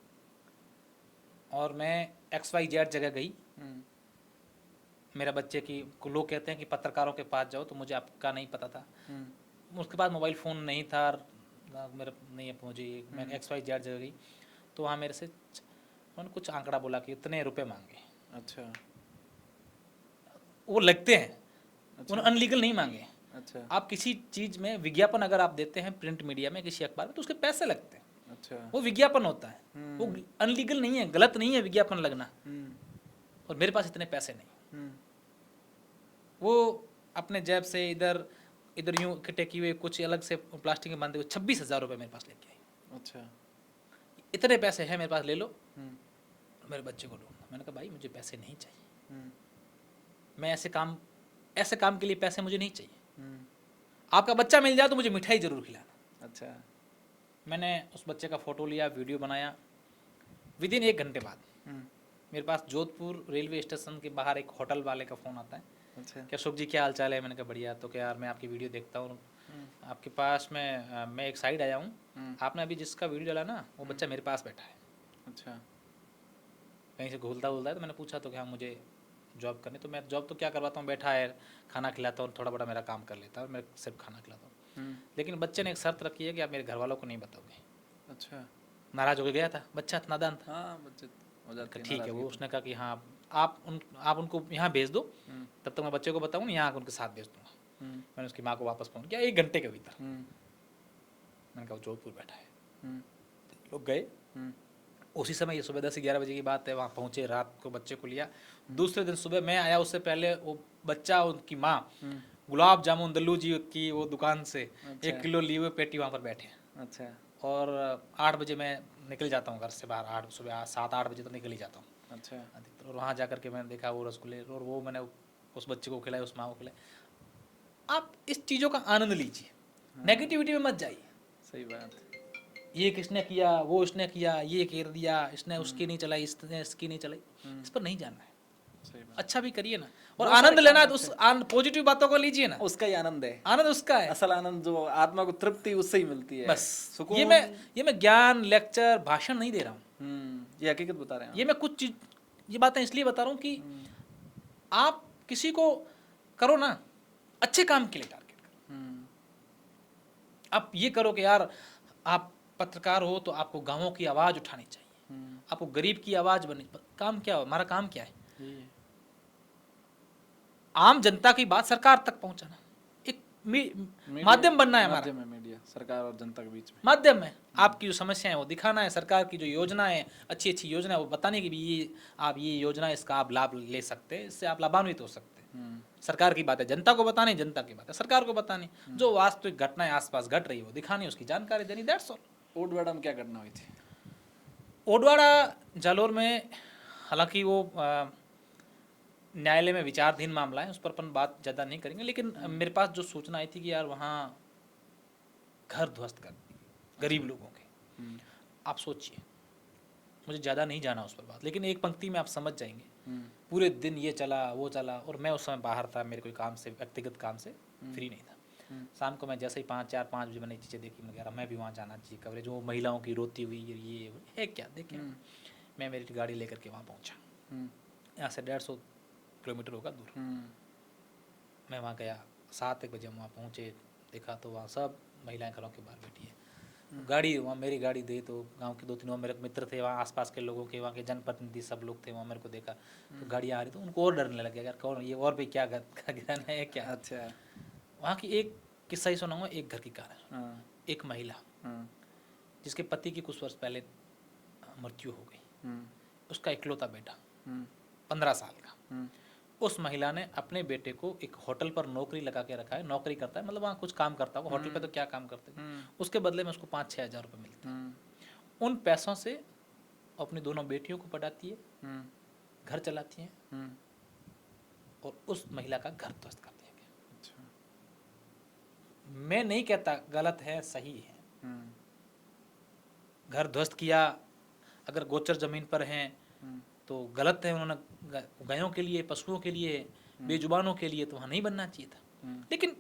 और मैं XYZ जगह गई, मेरा बच्चे की, लोग कहते हैं कि पत्रकारों के पास जाओ, तो मुझे आपका नहीं पता था। उसके पास मोबाइल फ़ोन नहीं था, मेरा नहीं है मुझे, मैं XYZ जगह गई तो वहाँ मेरे से उन्होंने कुछ आंकड़ा बोला कि इतने रुपए मांगे। अच्छा। वो लगते हैं। अच्छा। उन्होंने अनलीगल नहीं मांगे। अच्छा। आप किसी चीज़ में विज्ञापन अगर आप देते हैं प्रिंट मीडिया में, किसी अखबार में, तो उसके पैसे लगते हैं। अच्छा। वो विज्ञापन होता है, वो अनलीगल नहीं है, गलत नहीं है विज्ञापन लगना। और मेरे पास इतने पैसे नहीं, वो अपने जेब से इधर इधर यूं इकट्ठे किए हुए कुछ अलग से प्लास्टिक में बांधे हुए 26,000 रुपये मेरे पास लेके आई। अच्छा। इतने पैसे हैं मेरे पास, ले लो, हम्म। मेरे बच्चे को ढूंढो। मैंने कहा भाई मुझे पैसे नहीं चाहिए, हम्म। मैं ऐसे काम के लिए पैसे मुझे नहीं चाहिए। हम्म। आपका बच्चा मिल जाए तो मुझे मिठाई ज़रूर खिलाना। अच्छा। मैंने उस बच्चे का फ़ोटो लिया, वीडियो बनाया। विदिन 1 घंटे बाद हम्म। मेरे पास जोधपुर रेलवे स्टेशन के बाहर एक होटल वाले का फ़ोन आता है। अच्छा। क्या अशोक जी क्या हाल चाल है? मैंने कहा बढ़िया। तो क्या यार मैं आपकी वीडियो देखता हूँ, आपके पास मैं एक साइड आया हूँ, आपने अभी जिसका वीडियो डाला ना वो बच्चा मेरे पास बैठा है। अच्छा। कहीं से घूलता है। तो मैंने पूछा तो क्या मुझे जॉब करनी, तो मैं जॉब तो क्या करवाता हूँ, बैठा है, खाना खिलाता हूँ, थोड़ा बड़ा मेरा काम कर लेता है, मैं सिर्फ खाना खिलाता हूँ। लेकिन बच्चे ने एक शर्त रखी है कि आप मेरे घर वालों को नहीं बताओगे। अच्छा। नाराज़ होकर गया था बच्चा, नादान था। हाँ, बच्चे हो जाते हैं ठीक है, नाराज़गी वो तो। उसने कहा कि हाँ आप उनको यहाँ भेज दो, तब तक मैं बच्चे को बताऊँ, यहाँ उनके साथ भेज दूँगा। मैंने उसकी माँ को वापस फ़ोन किया 1 घंटे के भीतर। मैंने कहा वो जोधपुर बैठा है। लोग गए उसी समय, ये सुबह 10-11 बजे की बात है, वहाँ पहुँचे, रात को बच्चे को लिया। दूसरे दिन सुबह मैं आया, उससे पहले वो बच्चा उनकी माँ गुलाब जामुन दल्लू जी की वो दुकान से 1 किलो लिए हुए पेटी वहाँ पर बैठे। अच्छा। और 8 बजे मैं निकल जाता हूँ घर से बाहर, सुबह 7-8 बजे तो निकल ही जाता हूँ अच्छा। अधिकतर। और वहाँ जा करके मैंने देखा वो रसगुल्ले, और वो मैंने उस बच्चे को खिलाए, उस माँ को खिलाए। आप इस चीज़ों का आनंद लीजिए, नेगेटिविटी में मत जाइए। सही बात। ये किसने किया, वो इसने किया, ये कर दिया, इसने उसकी नहीं चलाई, इसने इसकी नहीं चलाई, इस पर नहीं जाना है। सही बात। अच्छा भी करिए ना, और बहुत सारे आनंद लेना है काम तो उस पॉजिटिव बातों को लीजिए ना, उसका ही आनंद है। आनंद उसका है। असल आनंद जो आत्मा को तृप्ति उससे ही मिलती है। बस सुकून। ये मैं ज्ञान लेक्चर भाषण नहीं दे रहा हूँ, ये हकीकत बता रहे हैं ये मैं कुछ चीज, ये बातें इसलिए बता रहा हूँ कि आप किसी को करो ना अच्छे काम के लिए टारगेट करो। आप ये करो कि यार आप पत्रकार हो तो आपको गाँवों की आवाज़ उठानी चाहिए, आपको गरीब की आवाज़ बननी। काम क्या हो, हमारा काम क्या है? आम जनता की बात सरकार तक पहुंचाना, एक माध्यम बनना है हमारा। माध्यम है मीडिया, सरकार और जनता के बीच में माध्यम है, आपकी जो समस्याएं वो दिखाना है, सरकार की जो योजना है, अच्छी अच्छी योजना है वो बताने की भी, ये आप ये योजना है, इसका आप लाभ ले सकते हैं, इससे आप लाभान्वित हो सकते हैं। सरकार की बात है जनता को बतानी, जनता की बात है सरकार को बतानी, जो वास्तविक घटनाएं आसपास घट रही है वो दिखानी, उसकी जानकारी देनी, दैट्स ऑल। ओडवाड़ा में क्या घटना हुई थी? ओडवाड़ा जालोर में, हालांकि वो न्यायालय में विचाराधीन मामला है, उस पर अपन बात ज़्यादा नहीं करेंगे, लेकिन मेरे पास जो सूचना आई थी कि यार वहाँ घर ध्वस्त कर दिए गरीब लोगों के। आप सोचिए, मुझे ज़्यादा नहीं जाना उस पर बात, लेकिन एक पंक्ति में आप समझ जाएंगे। पूरे दिन ये चला वो चला, और मैं उस समय बाहर था, मेरे कोई काम से, व्यक्तिगत काम से फ्री नहीं था। शाम को मैं जैसे ही 4-5 बजे मैंने चीज़ें देखी, मैं कह रहा मैं भी वहाँ जाना चाहिए, कवरेज वो महिलाओं की रोती हुई ये है क्या देखें। मैं मेरी गाड़ी लेकर के वहाँ पहुँचा, यहाँ से 150 किलोमीटर होगा दूर। मैं वहाँ गया, 7-1 बजे वहाँ पहुँचे, देखा तो वहाँ सब महिलाएं घरों के बाहर बैठी है। गाड़ी वहाँ मेरी गाड़ी दे, तो गांव के 2-3 मेरे मित्र थे वहाँ, आसपास के लोगों के, वहाँ के जनप्रतिनिधि सब लोग थे वहाँ, मेरे को देखा तो गाड़ी आ रही, तो उनको और डरने लग गया, यार कौन ये, और भी क्या गिराना है क्या। अच्छा। वहाँ की एक किस्सा ही सुनाऊंगा। एक घर की कहानी, एक महिला जिसके पति की कुछ वर्ष पहले मृत्यु हो गई, उसका इकलौता बेटा 15 साल का। उस महिला ने अपने बेटे को एक होटल पर नौकरी लगा के रखा है, नौकरी करता है, मतलब वहाँ कुछ काम करता होगा, होटल पे तो क्या काम करते हैं, उसके बदले में उसको 5-6 हज़ार रुपये मिलते हैं। उन पैसों से अपनी दोनों बेटियों को पढ़ाती है, घर चलाती है, और उस महिला का घर ध्वस्त कर दिया गया। अच्छा। मैं नहीं कहता गलत है, सही है, घर ध्वस्त किया, अगर गोचर जमीन पर हैं तो गलत है, उन्होंने गायों के लिए, पशुओं के लिए, बेजुबानों के लिए तो वहाँ नहीं बनना चाहिए था। लेकिन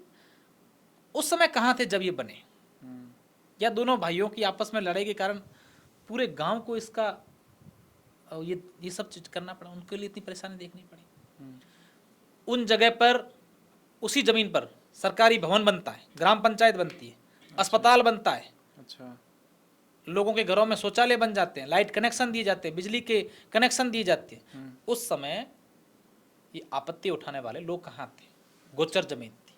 उस समय कहाँ थे जब ये बने, या दोनों भाइयों की आपस में लड़ाई के कारण पूरे गांव को इसका ये सब चीज करना पड़ा, उनके लिए इतनी परेशानी देखनी पड़ी। उन जगह पर, उसी जमीन पर सरकारी भवन बनता है, ग्राम पंचायत बनती है, अस्पताल बनता है, अच्छा, लोगों के घरों में शौचालय बन जाते हैं, लाइट कनेक्शन दिए जाते हैं, बिजली के कनेक्शन दिए जाते हैं। उस समय ये आपत्ति उठाने वाले लोग कहाँ थे? गोचर जमीन थी।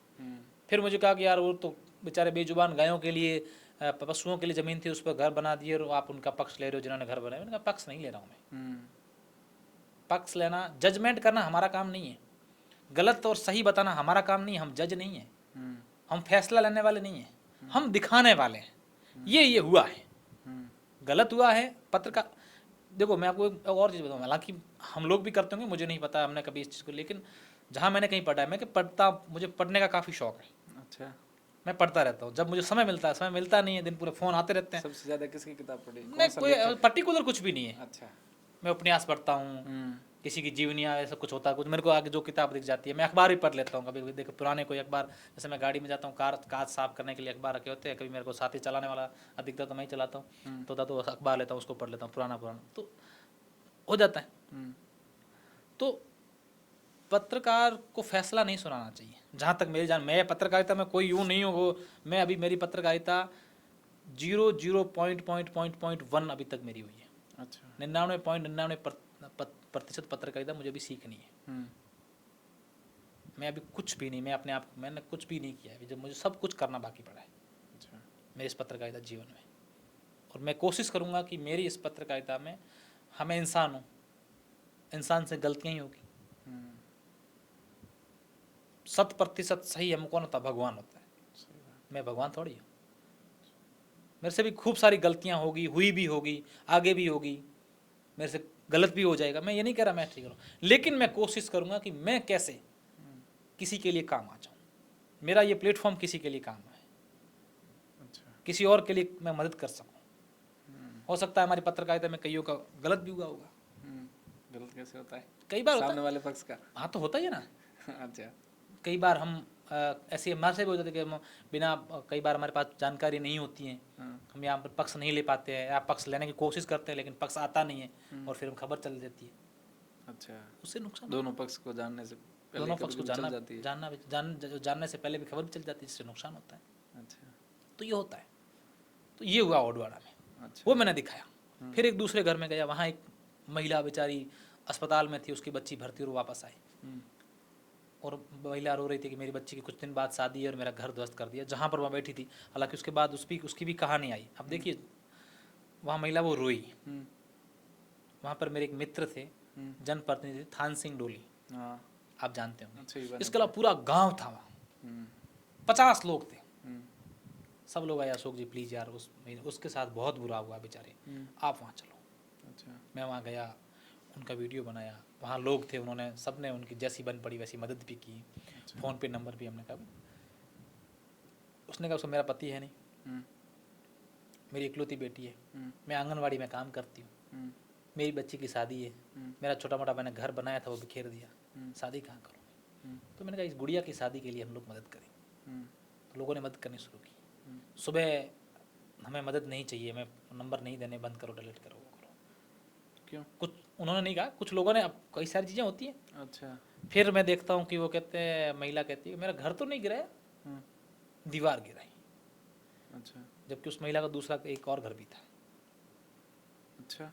फिर मुझे कहा कि यार वो तो बेचारे बेजुबान गायों के लिए, पशुओं के लिए ज़मीन थी, उस पर घर बना दिए और आप उनका पक्ष ले रहे हो जिन्होंने घर बनाए। मैंने कहा पक्ष नहीं ले रहा हूँ मैं। पक्ष लेना, जजमेंट करना हमारा काम नहीं है। गलत और सही बताना हमारा काम नहीं है, हम जज नहीं है, हम्म, हम फैसला लेने वाले नहीं है, हम दिखाने वाले हैं। ये हुआ है, गलत हुआ है पत्रकार। देखो मैं आपको एक और चीज़ बताऊँ, हालांकि हम लोग भी करते होंगे, मुझे नहीं पता हमने कभी इस चीज़ को, लेकिन जहाँ मैंने कहीं पढ़ा है, मैं कि पढ़ता, मुझे पढ़ने का काफ़ी शौक है, अच्छा। मैं पढ़ता रहता हूँ जब मुझे समय मिलता है। समय मिलता नहीं है, दिन पूरे फ़ोन आते रहते हैं। सबसे ज्यादा किसकी किताब पढ़ी, मैं कौन सा कोई लेखक? पर्टिकुलर कुछ भी नहीं है, अच्छा। मैं उपन्यास पढ़ता हूँ, हम्म, किसी की जीवनियाँ, ऐसा कुछ होता है कुछ मेरे को आगे जो किताब दिख जाती है। मैं अखबार भी पढ़ लेता हूँ कभी कभी, देखो पुराने कोई अखबार, जैसे मैं गाड़ी में जाता हूँ, कार कांच साफ करने के लिए अखबार रखे होते हैं, कभी मेरे को साथी चलाने वाला, अधिकतर तो मैं ही चलाता हूँ, तो अखबार लेता हूँ, उसको पढ़ लेता हूँ, पुराना तो हो जाता है। हम्म, तो पत्रकार को फैसला नहीं सुनाना चाहिए, जहाँ तक मेरी जान। मैं पत्रकारिता में कोई यूँ नहीं हूँ, मैं अभी मेरी पत्रकारिता 0.1 अभी तक मेरी हुई है। अच्छा। 99.99% पत्रकारिता मुझे भी सीखनी है। हम्म, मैं अभी कुछ भी नहीं, मैं अपने आप, मैंने कुछ भी नहीं किया है, जब मुझे सब कुछ करना बाकी पड़ा है अच्छा। मेरे इस पत्रकारिता जीवन में। और मैं कोशिश करूँगा कि मेरी इस पत्रकारिता में, हमें इंसान हूँ, इंसान से गलतियाँ ही होगी। हम्म, 100% सही हम कौन होता, भगवान होता है, सही बात। मैं भगवान थोड़ी हूँ। मेरे से भी खूब सारी गलतियाँ होगी, हुई भी होगी, आगे भी होगी, मेरे से गलत भी हो जाएगा। मैं ये नहीं कह रहा मैं ठीक हूँ, लेकिन मैं कोशिश करूँगा कि मैं कैसे किसी के लिए काम आ जाऊँ, मेरा ये प्लेटफॉर्म किसी के लिए काम आए, अच्छा। किसी और के लिए मैं मदद कर सकूँ। हो सकता है हमारी पत्रकारिता में कईयों का गलत भी हुआ होगा, गलत कैसे होता है? कई बार होता सामने है। वाले पक्ष का? हाँ तो होता ही है ना, अच्छा। कई बार हम ऐसे हमारे से भी हो जाते कि हम बिना कई बार हमारे पास जानकारी नहीं होती है, हाँ। हम यहाँ पर पक्ष नहीं ले पाते हैं, या पक्ष लेने की कोशिश करते हैं लेकिन पक्ष आता नहीं है, और फिर हम खबर चल देती है, अच्छा। उससे नुकसान। दोनों पक्ष को जानने से पहले दोनों कभी पक्ष को कभी चल जानना जाती है। जानने से पहले भी खबर भी चल जाती है, जिससे नुकसान होता है। अच्छा। तो ये होता है। तो ये हुआ ओडवाड़ा में, अच्छा। वो मैंने दिखाया। फिर एक दूसरे घर में गया, वहाँ एक महिला बेचारी अस्पताल में थी, उसकी बच्ची भर्ती, और वो वापस आई, और महिला रो रही थी कि मेरी बच्ची की कुछ दिन बाद शादी है और मेरा घर ध्वस्त कर दिया, जहाँ पर वह बैठी थी। हालांकि उसके बाद उसकी भी कहानी आई। अब देखिए, वहाँ महिला वो रोई, वहाँ पर मेरे एक मित्र थे, जनप्रतिनिधि थान सिंह डोली, हाँ। आप जानते होंगे। अच्छा, ये बात इसके अलावा पूरा गांव था वहाँ, 50 लोग थे, सब लोग आए, अशोक जी प्लीज़ यार, उसके साथ बहुत बुरा हुआ बेचारे, आप वहाँ चलो। अच्छा। मैं वहाँ गया, उनका वीडियो बनाया, वहाँ लोग थे, उन्होंने सबने उनकी जैसी बन पड़ी वैसी मदद भी की, फ़ोन पे नंबर भी हमने कहा। उसने कहा उसको मेरा पति है नहीं, मेरी इकलौती बेटी है, मैं आंगनवाड़ी में काम करती हूँ, मेरी बच्ची की शादी है, मेरा छोटा मोटा मैंने घर बनाया था वो बिखेर दिया, शादी कहाँ करूँगी। तो मैंने कहा इस गुड़िया की शादी के लिए हम लोग मदद करें। तो लोगों ने मदद करनी शुरू की। सुबह हमें मदद नहीं चाहिए, मैं नंबर नहीं देने, बंद करो, डिलीट करो, वो करो। क्यों? कुछ उन्होंने नहीं कहा, कुछ लोगों ने, अब कई सारी चीज़ें होती हैं। अच्छा। फिर मैं देखता हूँ कि वो कहते हैं, महिला कहती है मेरा घर तो नहीं गिराया, दीवार गिराई। अच्छा। जबकि उस महिला का दूसरा एक और घर भी था। अच्छा।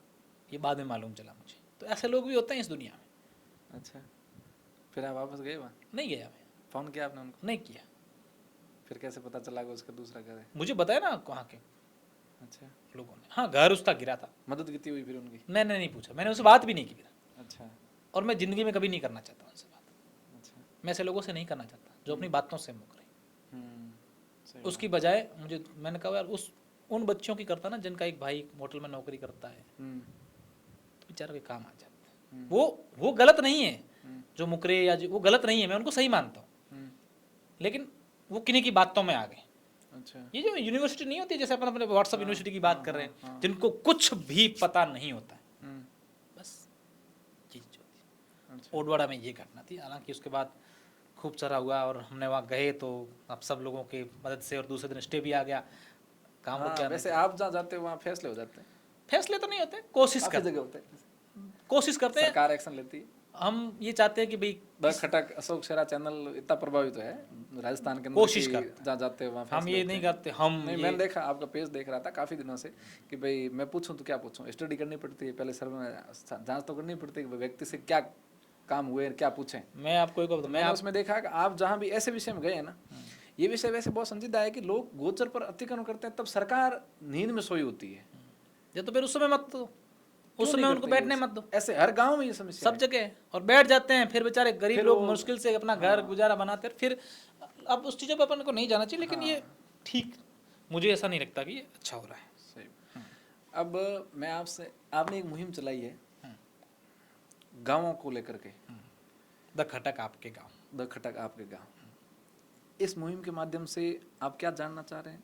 ये बाद में मालूम चला मुझे। तो ऐसे लोग भी होते हैं इस दुनिया में। अच्छा। फिर आप वापस गए वहाँ? नहीं गया मैं, फोन किया आपने उनको? नहीं किया। फिर कैसे पता चला कि उसका दूसरा घर है? मुझे बताया ना वहाँ के अच्छा। लोगों ने, हाँ घर उसका गिरा था। मदद कितनी हुई फिर उनकी? मैंने नहीं पूछा, मैंने उससे बात भी नहीं की फिर, अच्छा। और मैं ज़िंदगी में कभी नहीं करना चाहता उनसे बात। अच्छा। मैं ऐसे लोगों से नहीं करना चाहता जो अपनी बातों से मुकर रहे। सही उसकी बजाय मुझे, मैंने कहा यार उन बच्चों की करता ना जिनका एक भाई होटल में नौकरी करता है, तो बेचारा के काम आ जाता है। वो गलत नहीं है जो मुकरे, या वो गलत नहीं है, मैं उनको सही मानता हूँ, लेकिन वो किन्हीं की बातों में आ गए। अच्छा। ये जो यूनिवर्सिटी नहीं होती, जैसे अपन अपने व्हाट्सएप यूनिवर्सिटी की बात कर रहे हैं, जिनको कुछ भी पता नहीं होता है, बस चीज़ जो थी। अच्छा। ओडवाड़ा में ये घटना थी। हालांकि उसके बाद खूब सारा हुआ, और हमने वहाँ गए तो अब सब लोगों की मदद से, और दूसरे दिन स्टे भी आ गया, काम हो गया। वैसे आप जहाँ जाते हो वहाँ फैसले हो जाते हैं? फैसले तो नहीं होते, कोशिश काफी करते जगह होते हैं, हैं। सरकार एक्शन लेती है। हम ये चाहते हैं कि भाई द खटक अशोक शेरा चैनल इतना प्रभावित है राजस्थान के अंदर कोशिश कि करते हैं। जहाँ जाते हो वहाँ हम फैसले ये होते नहीं हैं। करते, हम नहीं, ये मैंने देखा, आपका पेज देख रहा था काफी दिनों से कि भाई मैं पूछूं तो क्या पूछूं, स्टडी करनी पड़ती है पहले, सर्वे में जांच तो करनी पड़ती है कि व्यक्ति से क्या काम हुए, क्या पूछें। मैं आपको एक बात, मैंने उसमें देखा कि आप जहाँ भी ऐसे विषय में गए हैं ना, ये विषय वैसे बहुत संजीदा है कि लोग गोचर पर अतिक्रमण करते हैं, तब सरकार नींद में सोई होती है। ये तो फिर उस समय मत, क्यों समय नहीं उनको करते ये? बैठने मत दो। ऐसे हर गांव में ये समस्या सब जगह है। और बैठ जाते हैं, फिर बेचारे गरीब फिर लोग वो- मुश्किल से अपना घर गुजारा बनाते हैं। फिर अब उस चीज़ों पर अपन को नहीं जाना चाहिए, लेकिन हाँ। ये ठीक, मुझे ऐसा नहीं लगता कि ये अच्छा हो रहा है। सही। अब मैं आपसे, आपने एक मुहिम चलाई है गांवों को लेकर के, द खटक आपके गाँव। द खटक आपके गांव। इस मुहिम के माध्यम से आप क्या जानना चाह रहे हैं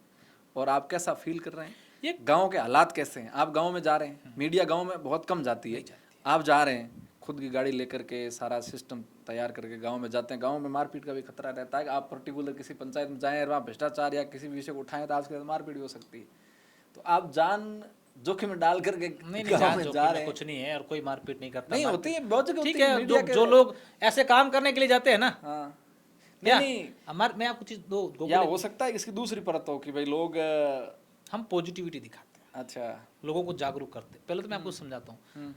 और आप कैसा फील कर रहे हैं? ये गांव के हालात कैसे हैं? आप गांव में जा रहे हैं, मीडिया गांव में बहुत कम जाती है, आप जा रहे हैं खुद की गाड़ी लेकर के, सारा सिस्टम तैयार करके गांव में जाते हैं। गांव में मारपीट का भी खतरा रहता है कि आप पर्टिकुलर किसी पंचायत में जाएं और वहाँ भ्रष्टाचार या किसी विषय को उठाएं तो आपके साथ मारपीट भी हो सकती है। तो आप जान जोखिम में डाल करके नहीं गांव जान में जोखिम जा में रहे हैं। कुछ नहीं है, और कोई मारपीट नहीं करता। नहीं होती है, बहुत जगह ठीक होती है है, मीडिया जो लोग ऐसे काम करने के लिए जाते हैं ना, हाँ क्या नहीं हमारे, मैं आपको चीज दो या हो सकता है इसकी दूसरी परत हो कि भाई लोग हम पॉजिटिविटी दिखाते हैं, अच्छा लोगों को जागरूक करते हैं। पहले तो मैं आपको समझाता हूँ,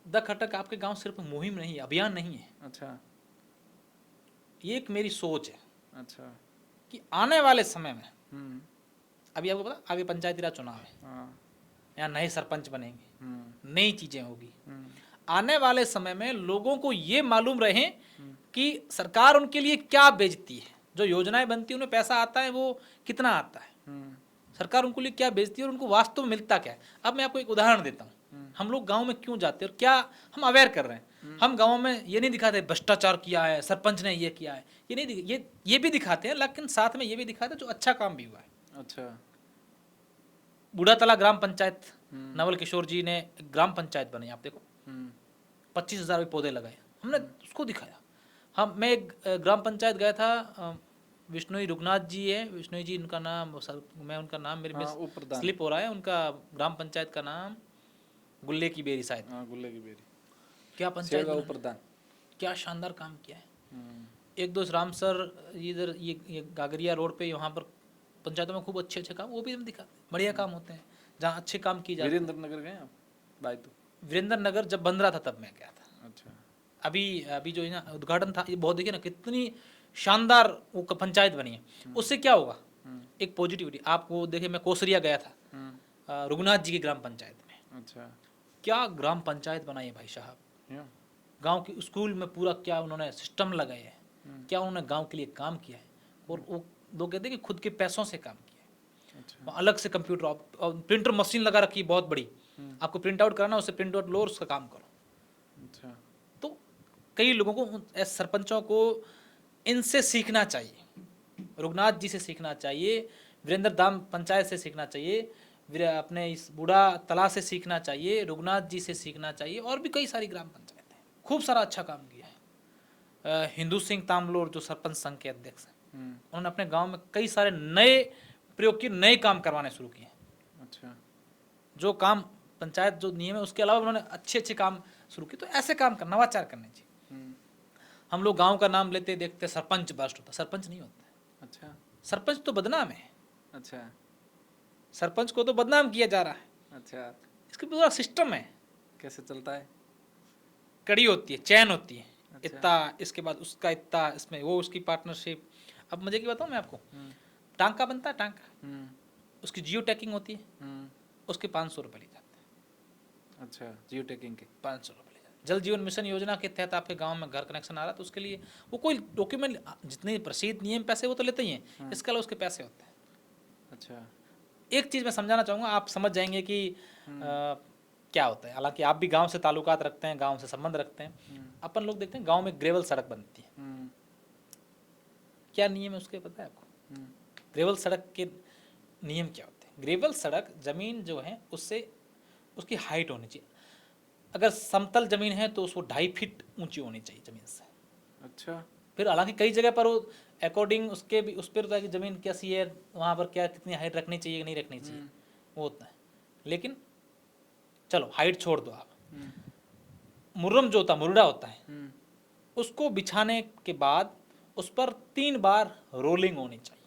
द खटक आपके गांव सिर्फ मुहिम नहीं है, अभियान नहीं है। अच्छा ये एक मेरी सोच है अच्छा कि आने वाले समय में, हम्म अभी आपको पता आगे पंचायती राज चुनाव है, हाँ यहाँ नए सरपंच बनेंगे, हम्म नई चीजें होगी। हम्म आने वाले समय में लोगों को ये मालूम रहे कि सरकार उनके लिए क्या बेचती है, जो योजनाएं बनती है उन्हें पैसा आता है वो कितना आता है, हम्म सरकार उनको लिए क्या बेचती है और उनको वास्तव में मिलता क्या है। अब मैं आपको एक उदाहरण देता हूँ, हम लोग गांव में क्यों जाते हैं और क्या हम अवेयर कर रहे हैं। हम गांव में ये नहीं दिखाते भ्रष्टाचार किया है, सरपंच ने ये किया है, ये नहीं ये भी दिखाते हैं, लेकिन साथ में ये भी दिखाते हैं जो अच्छा काम भी हुआ है। अच्छा बूढ़ातला ग्राम पंचायत, नवल किशोर जी ने एक ग्राम पंचायत बनाई, आप देखो हम्म 25,000 पौधे लगाए, हमने उसको दिखाया। मैं एक ग्राम पंचायत गया था, विष्णुई रुगनाथ जी है, विष्णुई जी उनका नाम, मैं उनका नाम मेरे में हाँ उपप्रधान स्लिप हो रहा है, उनका ग्राम पंचायत का नाम गुल्ले की बेरी शायद। हाँ गुल्ले की बेरी क्या पंचायत शेरगांव बनाई, उपप्रधान क्या शानदार काम किया है। हम्म एक दो राम सर इधर ये गागरिया रोड पे, वहाँ पर पंचायतों में खूब अच्छे अच्छे काम, वो भी हम दिखाते हैं, बढ़िया काम होते हैं जहाँ अच्छे काम किए जाते हैं। वीरेंद्र नगर गए आप भाई तो वीरेंद्र नगर जब बन रहा था तब मैं गया था। अच्छा अभी अभी जो है ना उद्घाटन था, ये बहुत देखिए ना कितनी शानदार वो पंचायत बनी है। उससे क्या होगा, एक पॉजिटिविटी। आपको देखिए मैं कोसरिया गया था, रुगनाथ जी की ग्राम पंचायत में, अच्छा क्या ग्राम पंचायत बनाई है भाई साहब। या गांव के स्कूल में पूरा क्या उन्होंने सिस्टम लगाए है, क्या उन्होंने गांव के लिए काम किया है, और वो लोग कहते हैं कि खुद के पैसों से काम किया है। अच्छा वहाँ अलग से कंप्यूटर और प्रिंटर मशीन लगा रखी है बहुत बड़ी, आपको प्रिंट आउट कराना, उससे प्रिंट आउट लो और उसका काम करो। अच्छा तो कई लोगों को, ऐसे सरपंचों को इनसे सीखना चाहिए, रुगनाथ जी से सीखना चाहिए, वीरेंद्र धाम पंचायत से सीखना चाहिए, अपने इस बूढ़ा तला से सीखना चाहिए, रुगनाथ जी से सीखना चाहिए, और भी कई सारी ग्राम पंचायत हैं, खूब सारा अच्छा काम किया है। हिंदू सिंह तामलोर जो सरपंच संघ के अध्यक्ष हैं, उन्होंने अपने गांव में कई सारे नए प्रयोग किए, नए काम करवाने शुरू किए। अच्छा जो काम पंचायत जो नियम है उसके अलावा उन्होंने अच्छे अच्छे काम शुरू किए। तो ऐसे काम करना, नवाचार करने चाहिए। हम लोग गांव का नाम लेते देखते सरपंच बस्ट होता, सरपंच नहीं होता। अच्छा सरपंच तो बदनाम है, अच्छा सरपंच को तो बदनाम किया जा रहा है। अच्छा इसका पूरा सिस्टम है, कैसे चलता है? कड़ी होती है, चैन होती है, अच्छा। इतना इसके बाद उसका इतना, इसमें वो उसकी पार्टनरशिप। अब मजे की बताऊँ मैं आपको, टांका बनता है, टांका उसकी जियो टैगिंग होती है, उसके 500 रुपये ले जाते हैं। अच्छा जियो टैगिंग के 500 रुपये ले जाते हैं। जल जीवन मिशन योजना के तहत आपके गांव में घर कनेक्शन आ रहा है तो उसके लिए वो कोई डॉक्यूमेंट, जितने प्रसिद्ध नियम पैसे वो तो लेते ही हैं, इसके अलावा उसके पैसे होते हैं। अच्छा एक चीज़ मैं समझाना चाहूँगा, आप समझ जाएंगे कि क्या होता है। हालांकि आप भी गांव से ताल्लुकात रखते हैं, गांव से संबंध रखते हैं। अपन लोग देखते हैं गांव में ग्रेवल सड़क बनती है, क्या नियम है उसके पता है आपको? ग्रेवल सड़क के नियम क्या होते हैं? ग्रेवल सड़क जमीन जो है उससे उसकी हाइट होनी चाहिए। अगर समतल जमीन है तो उसको 2.5 फीट ऊंची होनी चाहिए जमीन से। अच्छा फिर हालांकि कई जगह पर वो अकॉर्डिंग उसके भी उस पर होता है कि ज़मीन कैसी है, वहाँ पर क्या कितनी हाइट रखनी चाहिए कि नहीं रखनी चाहिए, वो होता है। लेकिन चलो हाइट छोड़ दो आप, मुर्रम जो होता है, मुर्रा होता है, उसको बिछाने के बाद उस पर 3 बार रोलिंग होनी चाहिए।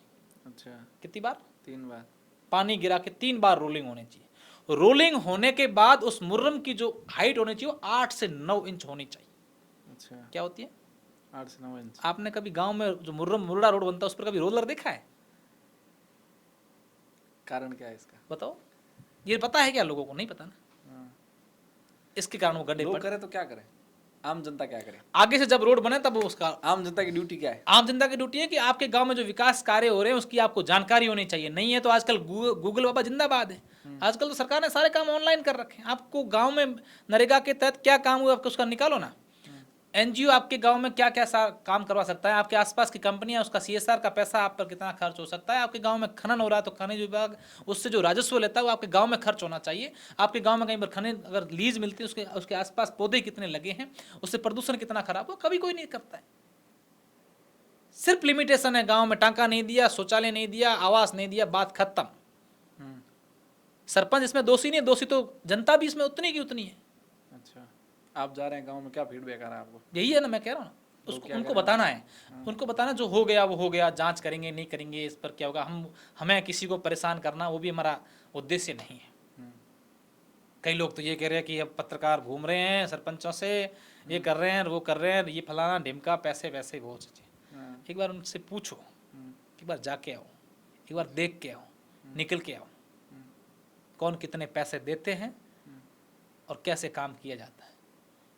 अच्छा कितनी बार? 3 बार पानी गिरा के 3 बार रोलिंग होनी चाहिए। रोलिंग होने के बाद उस मुर्रम की जो हाइट होनी चाहिए वो 8 से 9 इंच होनी चाहिए। अच्छा क्या होती है? 8 से 9 इंच। आपने कभी गांव में जो मुर्रा रोड बनता है उस पर कभी रोलर देखा है? कारण क्या है इसका? बताओ, ये पता है क्या? लोगों को नहीं पता ना। इसके कारण वो गड्ढे लोग पड़। करें तो क्या करें, आम जनता क्या करे? आगे से जब रोड बने तब वो उसका, आम जनता की ड्यूटी क्या है? आम जनता की ड्यूटी है कि आपके गांव में जो विकास कार्य हो रहे हैं उसकी आपको जानकारी होनी चाहिए। नहीं है तो आजकल गूगल बाबा जिंदाबाद है। आजकल तो सरकार ने सारे काम ऑनलाइन कर रखे हैं। आपको गांव में नरेगा के तहत क्या काम हुआ आपको उसका निकालो ना। एनजीओ आपके गांव में क्या क्या काम करवा सकता है, आपके आसपास की कंपनियां उसका सीएसआर का पैसा आप पर कितना खर्च हो सकता है। आपके गांव में खनन हो रहा है तो खनिज विभाग उससे जो राजस्व लेता है वो आपके गांव में खर्च होना चाहिए। आपके गांव में कहीं पर खनिज अगर लीज मिलती है उसके उसके आसपास पौधे कितने लगे हैं, उससे प्रदूषण कितना खराब हो, कभी कोई नहीं करता है। सिर्फ लिमिटेशन है, गांव में टांका नहीं दिया, शौचालय नहीं दिया, आवास नहीं दिया, बात खत्म। सरपंच इसमें दोषी नहीं है, दोषी तो जनता भी इसमें उतनी की उतनी है। अच्छा, आप जा रहे हैं गांव में, क्या फीडबैक आ रहा है आपको? यही है ना, मैं कह रहा हूँ ना, उसको उनको बताना है। उनको बताना जो हो गया वो हो गया, जांच करेंगे नहीं करेंगे इस पर क्या होगा। हमें किसी को परेशान करना वो भी हमारा उद्देश्य नहीं है। कई लोग तो ये कह रहे हैं कि अब पत्रकार घूम रहे हैं सरपंचों से, ये कर रहे हैं वो कर रहे हैं, ये फलाना ढिमका, पैसे वैसे वो चीजें। एक बार उनसे पूछो, एक बार जाके आओ, एक बार देख के आओ, निकल के आओ, कौन कितने पैसे देते हैं और कैसे काम किया जाता है।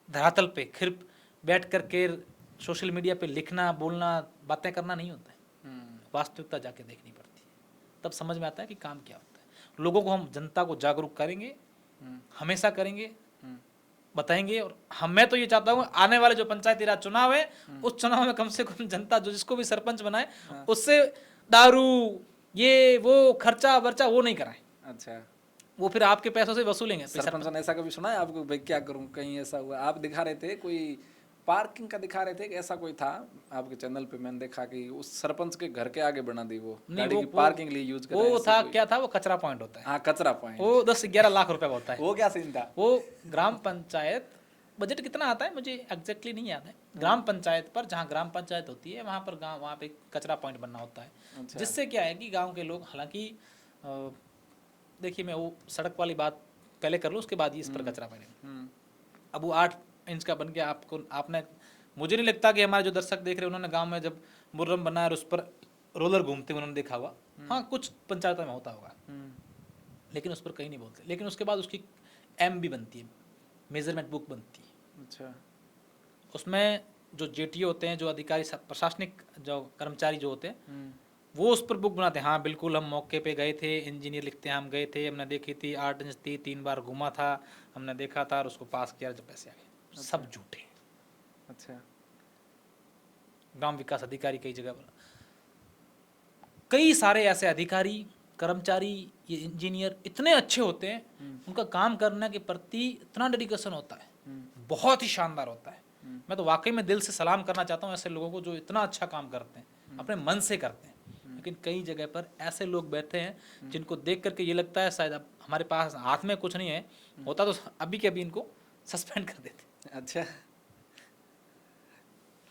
धरातल पे खिर बैठ करके सोशल मीडिया पे लिखना बोलना बातें करना नहीं होता है, वास्तविकता जाके देखनी पड़ती है, तब समझ में आता है कि काम क्या होता है। लोगों को हम जनता को जागरूक करेंगे, हमेशा करेंगे, बताएंगे। और मैं तो ये चाहता हूँ आने वाले जो पंचायती राज चुनाव है उस चुनाव में कम से कम जनता जो जिसको भी सरपंच बनाए उससे दारू ये वो खर्चा वर्चा वो नहीं कराए। अच्छा, वो फिर आपके पैसों से वसूलेंगे। सरपंच ने ऐसा कभी सुना है आपको, भाई क्या करूं, कहीं ऐसा हुआ? आप दिखा रहे थे कोई पार्किंग का, दिखा रहे थे कि ऐसा कोई था आपके चैनल पे, मैंने देखा कि उस सरपंच के घर के आगे बना दी वो गाड़ी की पार्किंग लिए यूज कर रहे हैं। वो था क्या था, वो कचरा पॉइंट होता है। हाँ, कचरा पॉइंट, वो 10-11 लाख रुपए का होता है। वो क्या सीन था? वो ग्राम पंचायत बजट कितना आता है मुझे एग्जैक्टली नहीं याद है। ग्राम पंचायत पर, जहाँ ग्राम पंचायत होती है वहाँ पर गाँव, वहाँ पे कचरा पॉइंट बनना होता है। जिससे क्या है कि गाँव के लोग, हालांकि देखिए मैं वो सड़क वाली बात पहले कर लूँ उसके बाद ही इस पर कचरा पॉइंट। अब वो 8 इंच का बन गया, आपने मुझे नहीं लगता कि हमारे जो दर्शक देख रहे हैं उन्होंने गांव में जब मुर्रम बनाया और उस पर रोलर घूमते उन्होंने देखा हुआ। हाँ, कुछ पंचायतों में होता होगा, लेकिन उस पर कहीं नहीं बोलते। लेकिन उसके बाद उसकी एम भी बनती है, मेजरमेंट बुक बनती है। अच्छा, उसमें जो जेटीओ होते हैं, जो अधिकारी प्रशासनिक जो कर्मचारी जो होते हैं वो उस पर बुक बनाते हैं। हाँ बिल्कुल, हम मौके पे गए थे, इंजीनियर लिखते हैं हम गए थे, हमने देखी थी 8 इंच थी, 3 बार घुमा था, हमने देखा था और उसको पास किया जब पैसे आ गए। सब झूठे। अच्छा, ग्राम विकास अधिकारी कई जगह पर, कई सारे ऐसे अधिकारी कर्मचारी ये इंजीनियर इतने अच्छे होते हैं, उनका काम करने के प्रति इतना डेडिकेशन होता है, बहुत ही शानदार होता है। मैं तो वाकई में दिल से सलाम करना चाहता हूँ ऐसे लोगों को जो इतना अच्छा काम करते हैं, अपने मन से करते हैं। लेकिन कई जगह पर ऐसे लोग बैठे हैं जिनको देख करके ये लगता है शायद अब हमारे पास हाथ में कुछ नहीं है, होता तो अभी के अभी इनको सस्पेंड कर देते। अच्छा,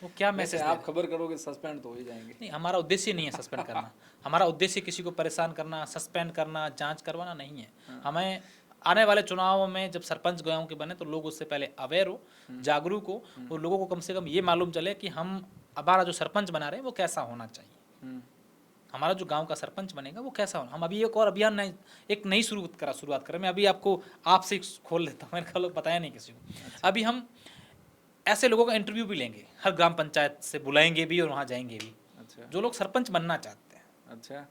वो क्या मैसेज आप खबर करोगे सस्पेंड तो हो ही जाएंगे। नहीं, हमारा उद्देश्य नहीं है सस्पेंड करना। हमारा उद्देश्य किसी को परेशान करना, सस्पेंड करना, जांच करवाना नहीं है। हमें आने वाले चुनावों में जब सरपंच गाँव के बने तो लोग उससे पहले अवेयर हो, जागरूक हो, और लोगों को कम से कम ये मालूम चले कि हम हमारा जो सरपंच बना रहे हैं वो कैसा होना चाहिए, हमारा जो गांव का सरपंच बनेगा वो कैसा होना। हम अभी एक और अभियान नई, एक नई शुरुआत करें। मैं अभी आपको आपसे खोल देता हूँ, मैंने कल बताया नहीं किसी को। अभी हम ऐसे लोगों का इंटरव्यू भी लेंगे, हर ग्राम पंचायत से बुलाएंगे भी और वहाँ जाएंगे भी। अच्छा, जो लोग सरपंच बनना चाहते हैं। अच्छा,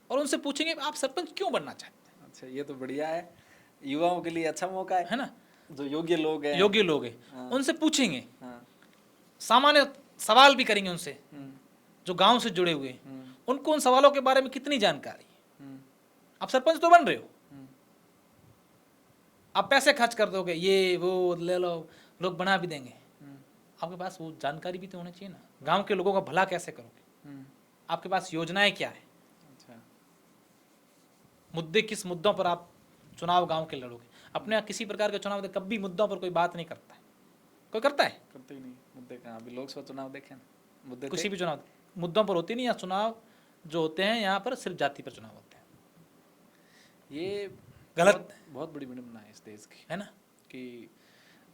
और उनसे पूछेंगे आप सरपंच क्यों बनना चाहते हैं। अच्छा, ये तो बढ़िया है, युवाओं के लिए अच्छा मौका है ना। जो योग्य लोग हैं, उनसे पूछेंगे, सामान्य सवाल भी करेंगे उनसे जो गांव से जुड़े हुए, उनको उन सवालों के बारे में कितनी जानकारी। आप सरपंच तो बन रहे हो, आप पैसे खर्च कर दोगे, ये वो ले लो, लोग बना भी देंगे। आपके पास वो जानकारी भी तो होनी चाहिए ना, गांव के लोगों का भला कैसे करोगे, आपके पास योजनाएं क्या है। अच्छा, मुद्दे किस मुद्दों पर आप चुनाव गांव के लड़ोगे। अपने किसी प्रकार के चुनाव कभी मुद्दों पर कोई बात नहीं करता है, कोई करता है, करते ही नहीं। मुद्दे कहाँ, अभी लोकसभा चुनाव देखें, मुद्दे किसी भी चुनाव मुद्दों पर होती नहीं। यहाँ चुनाव जो होते हैं यहाँ पर सिर्फ जाति पर चुनाव होते हैं। ये गलत, बहुत बड़ी विडंबना है इस देश की, है ना, कि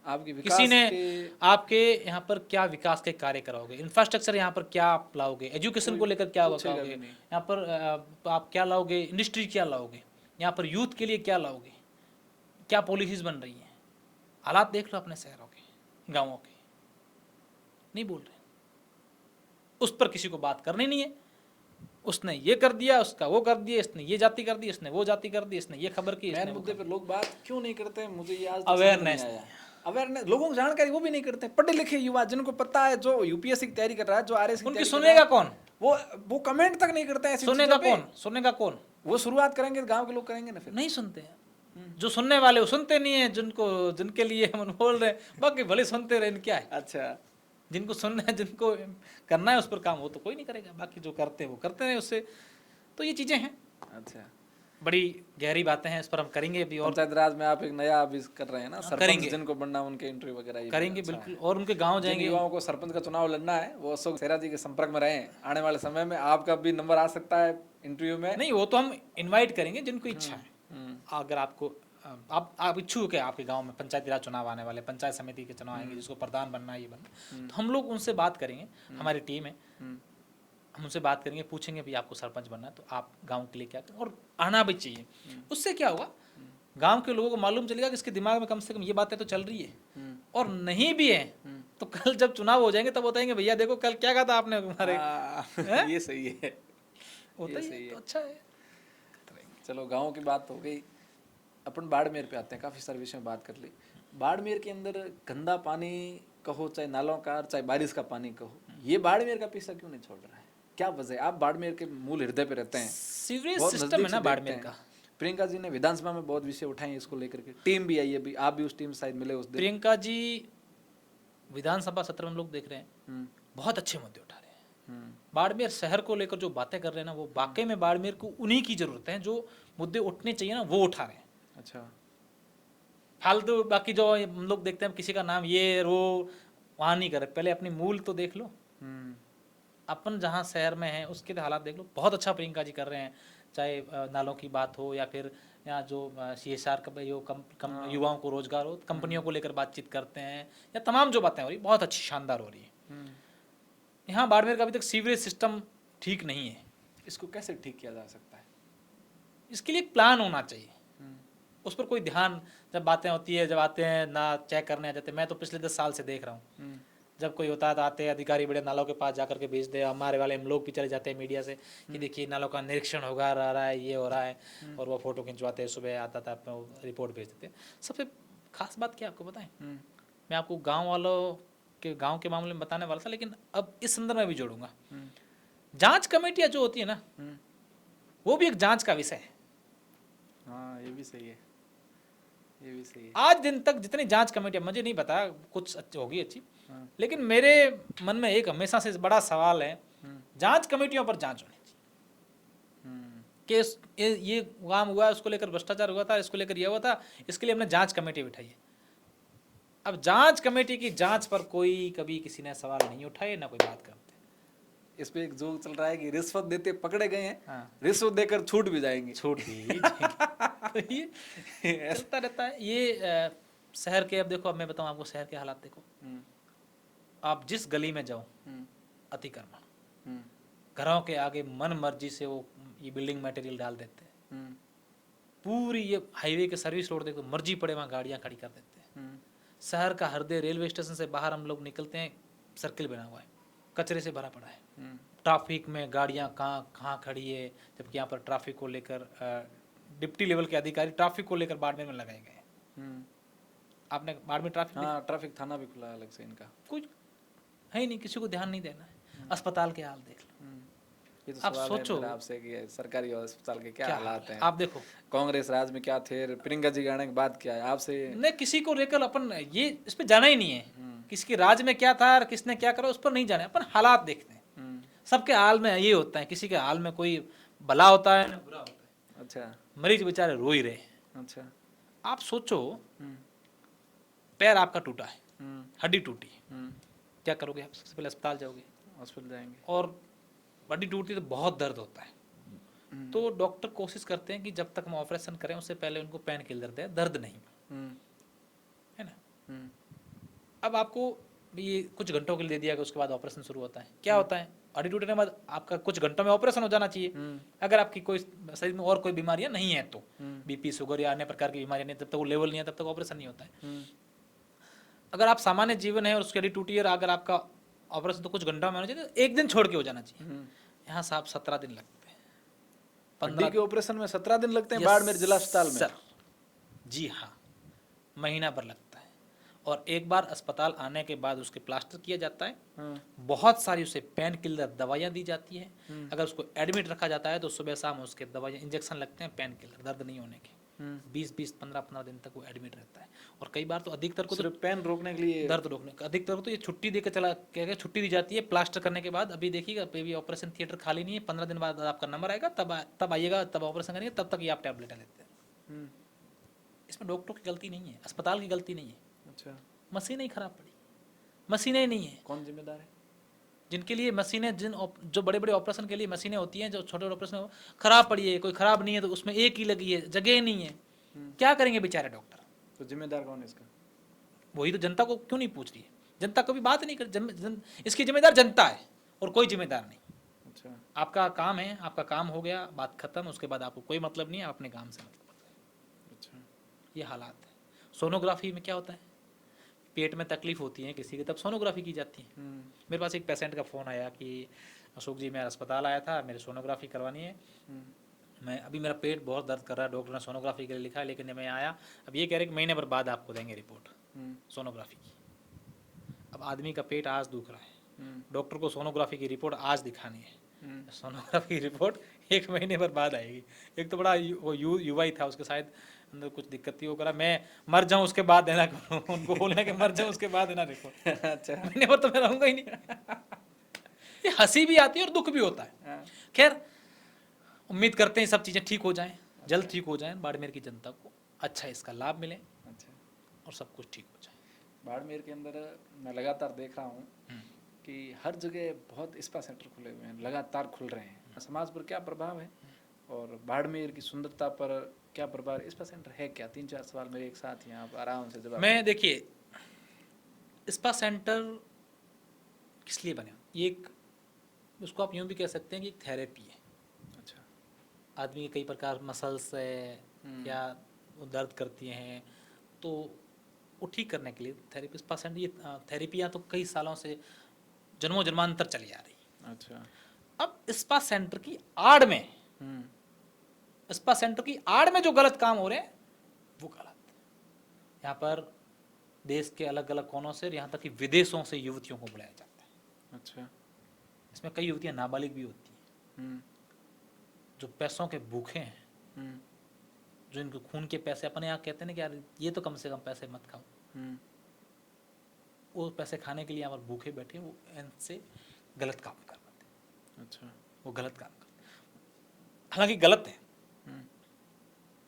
आपकी विकास किसी ने आपके यहाँ पर क्या विकास के कार्य कराओगे, इंफ्रास्ट्रक्चर यहाँ पर क्या आप लाओगे, एजुकेशन को लेकर क्या कराओगे, यहाँ पर आप क्या लाओगे, इंडस्ट्री क्या लाओगे, यहाँ पर यूथ के लिए क्या लाओगे, क्या पॉलिसीज बन रही हैं, हालात देख लो अपने शहरों के, गांवों के, नहीं बोल रहे। उस पर किसी को बात करनी नहीं है। उसने ये कर दिया, उसका वो कर दिया, इसने ये जाति कर दी, इसने वो जाति कर दी, इसने ये खबर की, मेन इसने वो मुद्दे खबर पे लोग बात क्यों नहीं करते, मुझे ये आज तक समझ अवेयरनेस नहीं आया। अवेयरनेस, लोगों को जानकारी वो भी नहीं करते। पढ़े लिखे युवा जिनको पता है, जो यूपीएससी की तैयारी कर रहा है, जो आरएस की उनकी तैयारी कर रहा सुनेगा है, कौन? वो कमेंट तक नहीं करते हैं ऐसी सुनेगा चीजों पे। कौन? सुनेगा कौन? वो शुरुआत करेंगे, गांव के लोग करेंगे ना फिर। नहीं सुनते हैं। जो सुनने वाले वो सुनते नहीं है, जिनके लिए हम बोल रहे हैं, बाकी भले सुनते रहे, क्या है। अच्छा, जिनको सुनना है, जिनको करना है उस पर काम, वो तो कोई नहीं करेगा। बाकी जो करते हैं वो करते हैं उससे। तो ये चीजें हैं, अच्छा, बड़ी गहरी बातें हैं, इस पर हम करेंगे अभी और पंचायत राज में आप एक नया अभी कर रहे हैं ना, सरपंच करेंगे। जिनको बनना, उनके इंटरव्यू वगैरह ये करेंगे अच्छा बिल्कुल। है। और उनके गांव जिन जाएंगे। युवाओं को सरपंच का चुनाव लड़ना है, वो अशोक सेहरा जी के संपर्क में रहे हैं। आने वाले समय में आपका भी नंबर आ सकता है इंटरव्यू में। नहीं, वो तो हम इनवाइट करेंगे जिनको इच्छा है। हम्म, अगर आपको आप इच्छुक है, आपके गांव में पंचायती राज चुनाव आने वाले, पंचायत समिति के चुनाव आएंगे, जिसको प्रधान बनना है, ये बनना, तो हम लोग उनसे बात करेंगे। हमारी टीम है, हम्म, हम उनसे बात करेंगे, पूछेंगे भी आपको सरपंच बनना है तो आप गांव के लिए क्या करें, और आना भी चाहिए। उससे क्या होगा, गांव के लोगों को मालूम चलेगा कि इसके दिमाग में कम से कम ये बातें तो चल रही है। हम्म, और नहीं भी है तो कल जब चुनाव हो जाएंगे तब बताएंगे, भैया देखो कल क्या कहा था आपने हमारे। हैं? ये सही है। होता ये ही सही है, है। तो अच्छा है। चलो, गांव की बात हो गई, अपन बाड़मेर पे आते हैं। काफी सारे विषय में बात कर ली। बाड़मेर के अंदर गंदा पानी कहो, चाहे नालों का, चाहे बारिश का पानी कहो, ये बाड़मेर का पीछा क्यों नहीं छोड़ रहा है? क्या वजह है? आप बाड़मेर के मूल हृदय पे रहते हैं, सीवरेज बहुत सिस्टम नजदीक है से ना देखते बाड़मेर हैं। का। प्रियंका जी ने विधानसभा में बहुत विषय उठाए हैं इसको लेकर के। टीम भी आई है, भी आप भी उस टीम से शायद मिले उस दिन। प्रियंका जी विधानसभा सत्र में हम लोग देख रहे हैं, हम्म, बहुत अच्छे मुद्दे उठा रहे हैं। हम्म, बाड़मेर शहर को लेकर जो बातें कर रहे हैं ना, वो वाकई में बाड़मेर को उन्हीं की जरूरत है, जो मुद्दे उठने चाहिए ना वो उठा रहे हैं। अच्छा, फालतू बाकी जो हम लोग देखते हैं, किसी का नाम ये रो वहाँ नहीं कर रहे। पहले अपनी मूल तो देख लो, हम्म, अपन जहाँ शहर में है उसके हालात देख लो। बहुत अच्छा प्रियंका जी कर रहे हैं, चाहे नालों की बात हो या फिर यहाँ जो CSR का जो युवाओं को रोजगार हो, कंपनियों को लेकर बातचीत करते हैं, या तमाम जो बातें हो रही बहुत अच्छी शानदार हो रही है। हम्म। यहाँ बाड़मेर का अभी तक सीवरेज सिस्टम ठीक नहीं है। इसको कैसे ठीक किया जा सकता है? इसके लिए एक प्लान होना चाहिए, हम्म, उस पर कोई ध्यान, जब बातें होती है, जब आते हैं ना चेक करने आ जाते हैं। मैं तो पिछले 10 साल से देख रहा हूँ, हम्म, जब कोई होता है तो आते हैं अधिकारी बड़े नालों के पास जाकर के भेज दे। हमारे वाले हम लोग भी चले जाते हैं मीडिया से कि देखिए नालों का निरीक्षण होगा रहा है, ये हो रहा है, और वो फोटो खिंचवाते हैं, सुबह आता था अपना रिपोर्ट भेज देते हैं। सबसे खास बात क्या आपको बताएं, हम्म, मैं आपको गाँव वालों के गाँव के मामले में बताने वाला था, लेकिन अब इस संदर्भ में भी जोड़ूंगा। हम्म, जांच कमेटियाँ जो होती है ना, हम्म। वो भी एक जांच का विषय है। हाँ, ये भी सही है, ये भी सही है। आज दिन तक जितनी जांच कमेटियाँ, मुझे नहीं पता कुछ होगी अच्छी, हाँ, लेकिन मेरे मन में एक हमेशा से बड़ा सवाल है, जांच कमेटियों पर जांच होनी चाहिए हम्म, कि ये काम हुआ, उसको लेकर भ्रष्टाचार हुआ था, इसको लेकर ये हुआ था, इसके लिए हमने जांच कमेटी बिठाई है। अब जांच कमेटी की जांच पर कोई कभी किसी ने सवाल नहीं उठाए, ना कोई बात करते। इस पे एक जोक चल रहा है कि रिश्वत देते पकड़े गए हैं, हाँ, रिश्वत देकर छूट भी जाएंगे। छूट भी जाएंगे। तो ये चलता रहता है। ये शहर के, अब देखो, अब मैं बताऊं आपको शहर के हालात देखो। हम्म, आप जिस गली में जाओ, हम्म, अतिक्रमण, हम्म, घरों के आगे मन मर्जी से वो ये बिल्डिंग मटेरियल डाल देते हैं। हम्म, पूरी ये हाईवे के सर्विस रोड देखो, मर्जी पड़े वहाँ गाड़ियाँ खड़ी कर देते हैं। हम्म, शहर का हृदय, रेलवे स्टेशन से बाहर हम लोग निकलते हैं, सर्किल बना हुआ है, कचरे से भरा पड़ा है। हम्म, ट्रैफिक में गाड़ियाँ कहाँ खड़ी है, जबकि यहाँ पर ट्रैफिक को लेकर डिप्टी लेवल के अधिकारी ट्रैफिक को लेकर बाड़मेर में लगाए गए हैं। हम्म। आपने बाड़मेर ट्रैफिक हाँ, ट्रैफिक थाना भी खुला है अलग से इनका। कुछ है ही नहीं, किसी को ध्यान नहीं देना है। अस्पताल के हाल देख लो, ये तो आप सवाल सोचो। है मेरा आपसे कि सरकारी अस्पताल के क्या हालात हैं। आप देखो, कांग्रेस राज में क्या थे, प्रियंका जी के आने के बाद क्या है आपसे। नहीं किसी को लेकर अपन ये इस पे जाना ही नहीं है, किसके राज में क्या था और किसने क्या करा उस पर नहीं जाना है। अपन हालात देखते हैं। सबके हाल में ये होता है, किसी के हाल में कोई भला होता है ना बुरा होता है। अच्छा, मरीज बेचारे रो ही रहे। अच्छा, आप सोचो, पैर आपका टूटा है, हड्डी टूटी, क्या करोगे आप? सबसे पहले अस्पताल जाओगे, हॉस्पिटल जाएंगे। और हड्डी टूटी तो बहुत दर्द होता है। तो डॉक्टर कोशिश करते हैं कि जब तक हम ऑपरेशन करें उससे पहले उनको पेन किलर दें, दर्द नहीं, है ना। अब आपको ये कुछ घंटों के लिए दे दिया गया, उसके बाद ऑपरेशन शुरू होता है। क्या होता है, हड्डी टूटने के बाद आपका कुछ घंटों में ऑपरेशन हो जाना चाहिए। अगर आपकी कोई शरीर में और कोई बीमारियां नहीं है तो, बीपी, शुगर या अन्य प्रकार की बीमारियां नहीं, तब तक वो लेवल नहीं है, तब तक ऑपरेशन नहीं होता है। अगर आप सामान्य जीवन है और उसकी हड्डी टूटी है और अगर आपका ऑपरेशन तो कुछ घंटा में होना चाहिए, तो एक दिन छोड़ के हो जाना चाहिए। यहाँ साहब 17 दिन लगते हैं, हड्डी के ऑपरेशन में 17 दिन लगते हैं Yes, बाड़मेर जिला अस्पताल में? सर जी हाँ, महीना भर लगता है। और एक बार अस्पताल आने के बाद उसके प्लास्टर किया जाता है, हाँ। बहुत सारी उसे पेन किलर दवाइयाँ दी जाती है। अगर उसको एडमिट रखा जाता है तो सुबह शाम उसके दवाइयाँ इंजेक्शन लगते हैं, पेन किलर दर्द नहीं होने के। 20-20, 15-15 दिन तक वो एडमिट रहता है। और कई बार तो अधिकतर को तो सिर्फ पेन रोकने के लिए? दर्द रोकने का अधिकतर को तो ये छुट्टी दे के चला क्या छुट्टी दी जाती है प्लास्टर करने के बाद। अभी देखिएगा बेबी ऑपरेशन थिएटर खाली नहीं है, 15 दिन बाद आपका नंबर आएगा, तब आइएगा, तब ऑपरेशन करेंगे, तब तक ये आप टैबलेट लेते हैं। इसमें डॉक्टर की गलती नहीं है, अस्पताल की गलती नहीं है। अच्छा, मशीनें ही खराब पड़ी, मशीनें नहीं है। कौन जिम्मेदार है? जिनके लिए मशीनें जो बड़े बड़े ऑपरेशन के लिए मशीनें होती हैं, जो छोटे ऑपरेशन खराब पड़ी है, कोई खराब नहीं है तो उसमें एक ही लगी है, जगह नहीं है, क्या करेंगे बेचारे डॉक्टर? तो जिम्मेदार कौन है इसका? वही तो जनता को क्यों नहीं पूछ रही है, जनता कभी बात नहीं कर, इसकी जिम्मेदार जनता है और कोई जिम्मेदार नहीं। अच्छा, आपका काम है, आपका काम हो गया, बात खत्म, उसके बाद आपको कोई मतलब नहीं है, अपने काम से मतलब रखते हैं। अच्छा। ये हालात है। सोनोग्राफी में क्या होता है, पेट में तकलीफ होती है किसी की, तब सोनोग्राफी की जाती है। मेरे पास एक पेशेंट का फ़ोन आया कि अशोक जी मैं अस्पताल आया था, मेरी सोनोग्राफी करवानी है, मैं अभी मेरा पेट बहुत दर्द कर रहा है, डॉक्टर ने सोनोग्राफी के लिए लिखा है, लेकिन जब मैं आया अब ये कह रहे कि महीने भर बाद आपको देंगे रिपोर्ट सोनोग्राफी की। अब आदमी का पेट आज दुख रहा है, डॉक्टर को सोनोग्राफी की रिपोर्ट आज दिखानी है, सोनोग्राफी की रिपोर्ट 1 महीने भर बाद आएगी। एक तो बड़ा वो युवा ही था, उसके शायद अंदर कुछ दिक्कत थी, वो करा मैं मर जाऊं उसके बाद देना, उनको बोलना कि मर जाऊं उसके बाद देना रिपोर्ट। अच्छा। महीने भर तो मैं रहूंगा ही नहीं। ये हंसी भी आती है और दुख भी होता है। खैर उम्मीद करते हैं सब चीज़ें ठीक हो जाएं, जल्द ठीक हो जाएं, बाड़मेर की जनता को अच्छा इसका लाभ मिले अच्छा, और सब कुछ ठीक हो जाए। बाड़मेर के अंदर मैं लगातार देख रहा हूँ कि हर जगह बहुत स्पा सेंटर खुले हुए हैं, लगातार खुल रहे हैं। समाज पर क्या प्रभाव है और बाड़मेर की सुंदरता पर क्या प्रभाव? स्पा सेंटर है क्या? 3-4 सवाल मेरे एक साथ ही आप आराम से जवाब। मैं देखिए स्पा सेंटर किस लिए बने, ये एक उसको आप यूँ भी कह सकते हैं कि एक थेरेपी है। अच्छा। आदमी के कई प्रकार मसल्स है या वो दर्द करती हैं, तो वो ठीक करने के लिए थेरेपी स्पा सेंटर, ये थेरेपियाँ तो कई सालों से जन्मों जन्मांतर चली आ रही। अच्छा। अब स्पा सेंटर की आड़ में, स्पा सेंटर की आड़ में जो गलत काम हो रहे हैं वो गलत। यहाँ पर देश के अलग अलग कोनों से, यहाँ तक कि विदेशों से युवतियों को बुलाया जाता है। अच्छा। इसमें कई युवतियाँ नाबालिग भी होती हैं जो पैसों के भूखे हैं, जो इनके खून के पैसे, अपने यहाँ कहते हैं ना कि यार ये तो कम से कम पैसे मत खाओ, वो पैसे खाने के लिए यहाँ पर भूखे बैठे, वो इनसे गलत काम कर पाते हैं। अच्छा। वो गलत काम कर, हालांकि गलत है,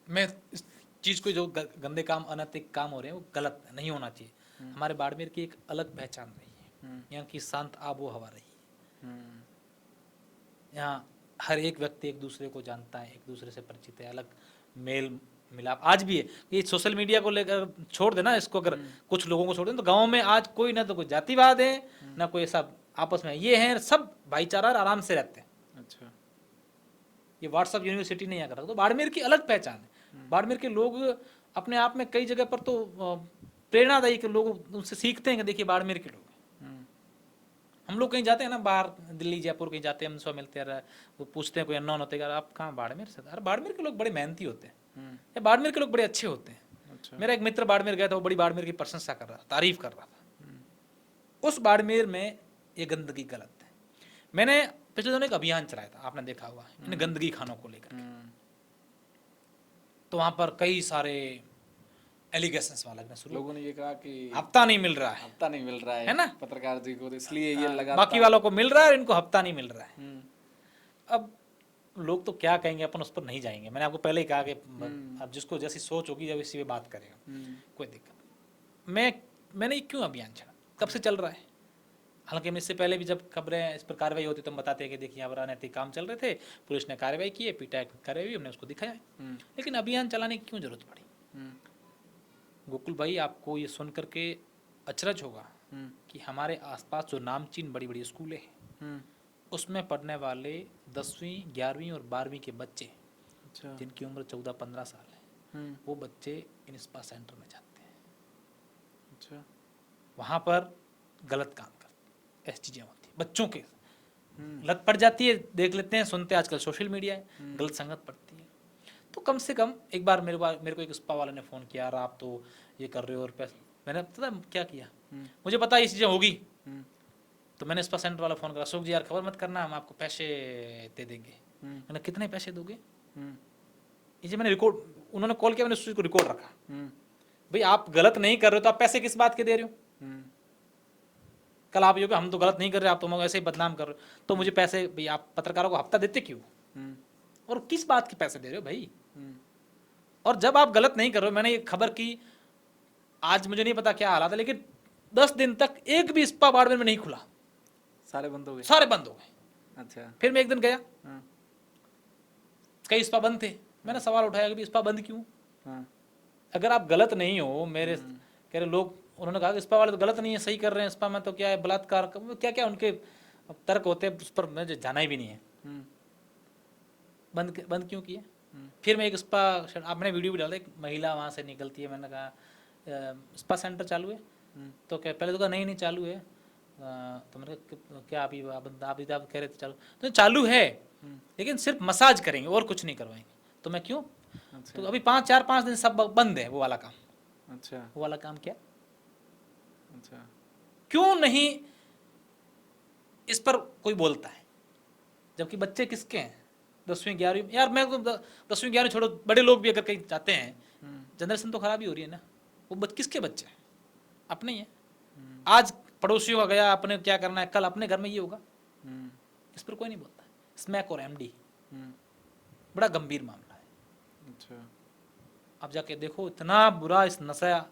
मैं इस चीज़ को जो गंदे काम अनैतिक काम हो रहे हैं वो गलत नहीं होना चाहिए। हमारे बाड़मेर की एक अलग पहचान रही है, यहाँ की शांत आबो हवा रही है, यहाँ हर एक व्यक्ति एक दूसरे को जानता है, एक दूसरे से परिचित है, अलग मेल मिलाप आज भी है। ये सोशल मीडिया को लेकर छोड़ देना इसको, अगर कुछ लोगों को छोड़ दें तो गाँव में आज कोई ना तो कोई जातिवाद है ना कोई सब आपस में ये हैं, सब भाईचारा आराम से रहते हैं। अच्छा। ये व्हाट्सअप यूनिवर्सिटी नहीं आकर, तो बाड़मेर की अलग पहचान है। बाड़मेर के लोग अपने आप में कई जगह पर तो प्रेरणादायी के लोग उनसे सीखते हैं कि देखिए बाड़मेर के लोग, हम लोग कहीं जाते हैं ना बाहर दिल्ली जयपुर कहीं जाते हैं, हमसे मिलते हैं, वो पूछते हैं कोई अननोन होते हैं आप कहाँ, बाड़मेर से। अरे बाड़मेर के लोग बड़े मेहनती होते हैं, या बाड़मेर के लोग बड़े अच्छे होते हैं। अच्छा। मेरा एक मित्र बाड़मेर गया था, वो बड़ी बाड़मेर की प्रशंसा कर रहा था, तारीफ कर रहा था। उस बाड़मेर में ये गंदगी गलत है। मैंने पिछले दिनों एक अभियान चलाया था, आपने देखा हुआ है, गंदगी खानों को लेकर, तो वहाँ पर कई सारे एलिगेशंस वहाँ लगना शुरू, लोगों ने ये कहा कि हफ्ता नहीं मिल रहा है, हफ्ता नहीं मिल रहा है ना, पत्रकार जी को, तो इसलिए ये लगा बाकी वालों को मिल रहा है, इनको हफ्ता नहीं मिल रहा है। अब लोग तो क्या कहेंगे, अपन उस पर नहीं जाएंगे। मैंने आपको पहले ही कहा कि अब जिसको जैसी सोच होगी जब इसी पे बात करेगा, कोई दिक्कत। मैंने क्यों अभियान चला, कब से चल रहा है, हालांकि हम इससे पहले भी जब खबरें इस पर कार्रवाई होती तो हम बताते हैं कि देखिए यहाँ पर अनैतिक काम चल रहे थे, पुलिस ने कार्रवाई की है, पीटा कार्रवाई हुई, हमने उसको दिखाया है। लेकिन अभियान चलाने की क्यों जरूरत पड़ी? गोकुल भाई, आपको ये सुन करके अचरज होगा कि हमारे आसपास जो नामचीन बड़ी बड़ी स्कूलें हैं उसमें पढ़ने वाले 10वीं 11वीं और 12वीं के बच्चे, अच्छा, जिनकी उम्र 14-15 साल है, वो बच्चे इन स्पा सेंटर में जाते हैं। अच्छा। वहाँ पर गलत काम करते, ऐसी चीज़ें होती हैं बच्चों के, लत पड़ जाती है, देख लेते हैं, सुनते हैं, आजकल सोशल मीडिया है, गलत संगत पड़ती है। तो कम से कम एक बार मेरे को एक स्पा वाले ने फ़ोन किया, यार आप तो ये कर रहे हो और पैसे, मैंने पता क्या किया, मुझे पता ये चीज़ें होगी, तो मैंने स्पा सेंटर वाला फ़ोन करा, अशोक जी यार खबर मत करना, हम आपको पैसे दे देंगे। मैंने कितने पैसे दोगे, ये मैंने रिकॉर्ड, उन्होंने कॉल किया, मैंने उस चीज़ को रिकॉर्ड रखा, भाई आप गलत नहीं कर रहे हो तो आप पैसे किस बात के दे रहे हो, कल आप ये हम तो गलत नहीं कर रहे, आप तो हम ऐसे ही बदनाम कर रहे हो, तो मुझे पैसे, भाई आप पत्रकारों को हफ्ता देते क्यों, और किस बात के पैसे दे रहे हो भाई। और जब आप गलत नहीं कर रहे हो, मैंने ये खबर की, आज मुझे नहीं पता क्या हालात है, लेकिन 10 दिन तक एक भी स्पा बाड़मेर में नहीं खुला, सारे बंद हो गए, सारे बंद हो गए। अच्छा, फिर मैं एक दिन गया, कई स्पा बंद थे, मैंने सवाल उठाया कि स्पा बंद क्यों, अगर आप गलत नहीं हो, मेरे कह रहे लोग, उन्होंने कहा कि स्पा वाले तो गलत नहीं है, सही कर रहे हैं, स्पा में तो क्या है बलात्कार, क्या क्या उनके तर्क होते हैं, उस पर मुझे जाना ही भी नहीं है। बंद क्यों किए। फिर मैं एक स्पा, आपने वीडियो भी डाला, एक महिला वहाँ से निकलती है, मैंने कहा स्पा सेंटर चालू है, तो क्या, पहले तो कहा नहीं चालू है, तो मैंने कहा क्या अभी आप कह रहे थे चालू, तो चालू है लेकिन सिर्फ मसाज करेंगे और कुछ नहीं करवाएंगे, तो मैं क्यों, तो अभी 4-5 दिन सब बंद है वो वाला काम। अच्छा, वो वाला काम क्या, अच्छा, क्यों नहीं इस पर कोई बोलता है, जबकि बच्चे किसके हैं, 10वीं 11वीं, यार मैं तो 10वीं 11वीं छोड़ो, बड़े लोग भी अगर कहीं जाते हैं, जनरेशन तो खराब ही हो रही है ना, वो किसके बच्चे हैं, अपने ही है। आज पड़ोसियों का गया, अपने क्या करना है, कल अपने घर में ये होगा, इस पर कोई नहीं बोलता। स्मैक और एमडी बड़ा गंभीर मामला है। अच्छा, अब जाके देखो, इतना बुरा इस नशा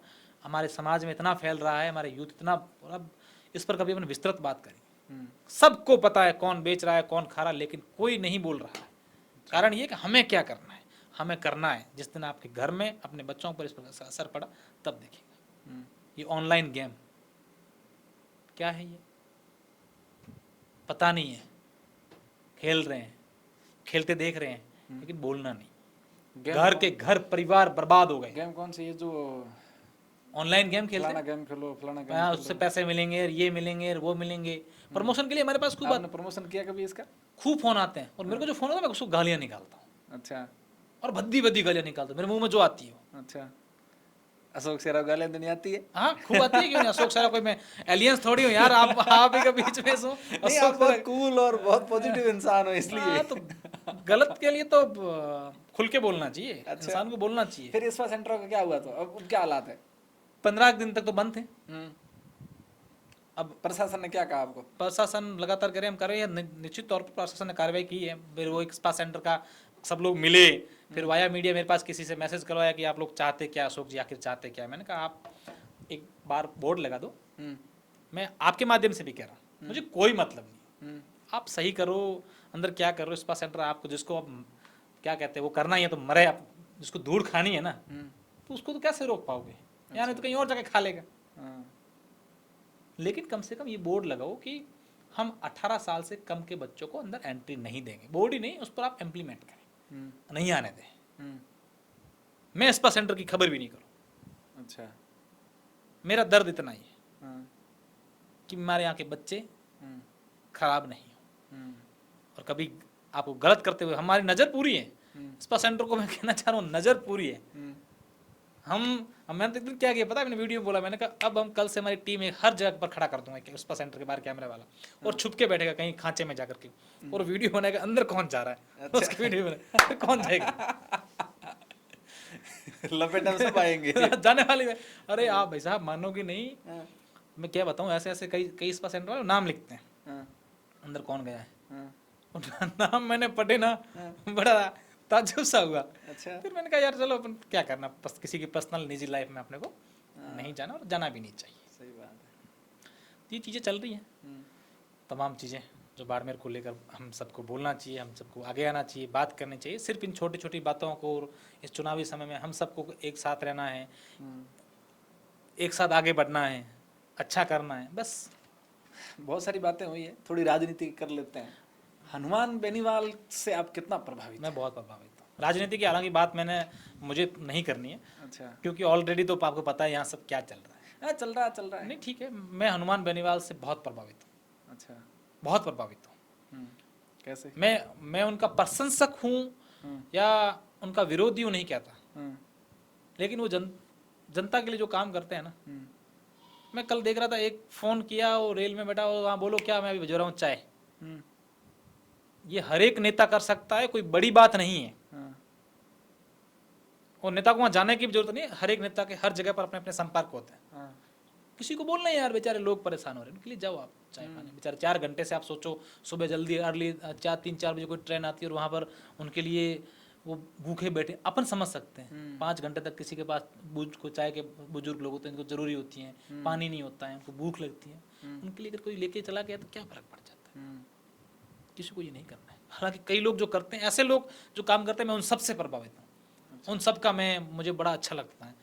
हमारे समाज में इतना फैल रहा है, हमारे यूथ इतना, अब इस पर कभी अपन विस्तृत बात करें। सबको पता है कौन बेच रहा है, कौन खा रहा है, लेकिन कोई नहीं बोल रहा है। कारण ये कि हमें क्या करना है, हमें करना है, जिस दिन आपके घर में अपने बच्चों पर इस पर असर पड़ा तब देखिएगा। ये ऑनलाइन गेम क्या है, ये पता नहीं है, खेल रहे हैं, खेलते देख रहे हैं, लेकिन बोलना नहीं, घर के घर परिवार बर्बाद हो गए। गेम कौन सी, ये जो ऑनलाइन गेम खेलते फलाना हैं, गेम खेलो, फलाना गेम हाँ, उससे पैसे मिलेंगे, ये मिलेंगे, वो मिलेंगे, प्रमोशन के लिए हमारे पास आपने प्रमोशन किया कभी इसका? खूब फोन आते हैं, और मेरे को जो फोन आता है मैं उसको गालियाँ निकालता हूँ। अच्छा, और भद्दी भद्दी गालियाँ निकालता हूँ, मेरे मुंह में जो आती है। अच्छा, अशोक सेहरा गालियाँ देनी आती है? हाँ खूब आती है, क्यों नहीं, अशोक सर कोई मैं एलियंस थोड़ी हूँ यार, आप ही के बीच में सो। नहीं, आप बहुत कूल और बहुत पॉजिटिव इंसान हो, इसलिए। तो गलत के लिए तो खुल के बोलना चाहिए। अच्छा। इंसान को बोलना चाहिए। फिर स्पा सेंटर का क्या हुआ, तो अब क्या हालात है? 15 दिन तक तो बंद थे। अब प्रशासन ने क्या कहा आपको? प्रशासन लगातार कह रहे, हम कर रहे हैं, निश्चित तौर पर प्रशासन ने कार्रवाई की है। फिर वो एक स्पा सेंटर का सब लोग मिले, फिर वाया मीडिया मेरे पास किसी से मैसेज करवाया कि आप लोग चाहते क्या, अशोक जी आखिर चाहते क्या। मैंने कहा आप एक बार बोर्ड लगा दो, मैं आपके माध्यम से भी कह रहा हूँ, मुझे कोई मतलब नहीं, आप सही करो, अंदर क्या करो, स्पा सेंटर आपको जिसको अब क्या कहते हैं वो करना ही है तो मरे, आप जिसको धूल खानी है ना, तो उसको तो कैसे रोक पाओगे, यानी तो कहीं और जाके खा लेगा। लेकिन कम से कम ये बोर्ड लगाओ कि हम 18 साल से कम के बच्चों को अंदर एंट्री नहीं देंगे, बोर्ड ही नहीं, उस पर आप इम्प्लीमेंट करें, नहीं आने दें। मैं स्पा सेंटर की खबर भी नहीं करूं। अच्छा, मेरा दर्द इतना ही है कि हमारे यहाँ के बच्चे खराब नहीं हो, और कभी आपको गलत करते हुए हमारी नज़र पूरी है। स्पा सेंटर को मैं कहना चाह रहा हूँ, नज़र पूरी है। मैंने तो एक दिन क्या किया पता है, मैंने वीडियो में बोला, मैंने कहा अब हम कल से हमारी टीम एक हर जगह पर खड़ा कर दूंगा स्पा सेंटर के बाहर कैमरे वाला, और छुप के बैठेगा कहीं खांचे में जाकर के, और वीडियो बनाएगा अंदर कौन जा रहा है। अच्छा। उसकी वीडियो बना कौन जाएगा लपेटने में सब आएंगे जाने वाली है। अरे आप भाई साहब मानोगे नहीं, मैं क्या बताऊं, ऐसे ऐसे कई स्पा सेंटर वाले नाम लिखते हैं अंदर कौन गया है, नाम मैंने पढ़े ना, बड़ा ताज्जुब सा हुआ। अच्छा। फिर मैंने कहा यार चलो अपन क्या करना, किसी की पर्सनल निजी लाइफ में अपने को नहीं जाना, और जाना भी नहीं चाहिए। सही बात है। ये चीज़ें चल रही हैं, तमाम चीज़ें जो बाड़मेर को लेकर हम सबको बोलना चाहिए, हम सबको आगे आना चाहिए, बात करनी चाहिए। सिर्फ इन छोटी छोटी बातों को, इस चुनावी समय में हम सबको एक साथ रहना है, एक साथ आगे बढ़ना है, अच्छा करना है, बस। बहुत सारी बातें हुई है, थोड़ी राजनीति कर लेते हैं। हनुमान बेनीवाल से आप कितना प्रभावित? मैं बहुत प्रभावित हूँ। राजनीति की हालांकि बात मुझे नहीं करनी है। अच्छा। क्योंकि ऑलरेडी तो आपको पता है यहाँ सब क्या चल रहा है। हाँ, चल रहा है। नहीं ठीक है, मैं हनुमान बेनीवाल से बहुत प्रभावित हूँ, अच्छा। बहुत प्रभावित हूँ। कैसे? मैं उनका प्रशंसक हूँ या उनका विरोधी हूँ नहीं कहता, लेकिन वो जनता के लिए जो काम करते हैं ना, मैं कल देख रहा था, एक फोन किया, वो रेल में बैठा, वहाँ बोलो क्या, मैं अभी भिजवा रहा हूँ चाय। ये हर एक नेता कर सकता है, कोई बड़ी बात नहीं है। और नेता को वहाँ जाने की भी जरूरत नहीं है, हर एक नेता के हर जगह पर अपने अपने संपर्क होते हैं। किसी को बोलना है यार बेचारे लोग परेशान हो रहे हैं, उनके लिए जाओ आप चाय पानी। बेचारे 4 घंटे से, आप सोचो सुबह जल्दी अर्ली 3-4 बजे कोई ट्रेन आती है और वहाँ पर उनके लिए वो भूखे बैठे, अपन समझ सकते हैं 5 घंटे तक किसी के पास को चाय के बुजुर्ग लोग होते हैं, इनको जरूरी होती है, पानी नहीं होता है, उनको भूख लगती है, उनके लिए अगर कोई लेके चला गया तो क्या फर्क पड़ जाता है। किसी को ये नहीं करना है। हालांकि कई लोग जो करते हैं, ऐसे लोग जो काम करते हैं, मैं उन सबसे प्रभावित हूँ। उन सब का मुझे बड़ा अच्छा लगता है,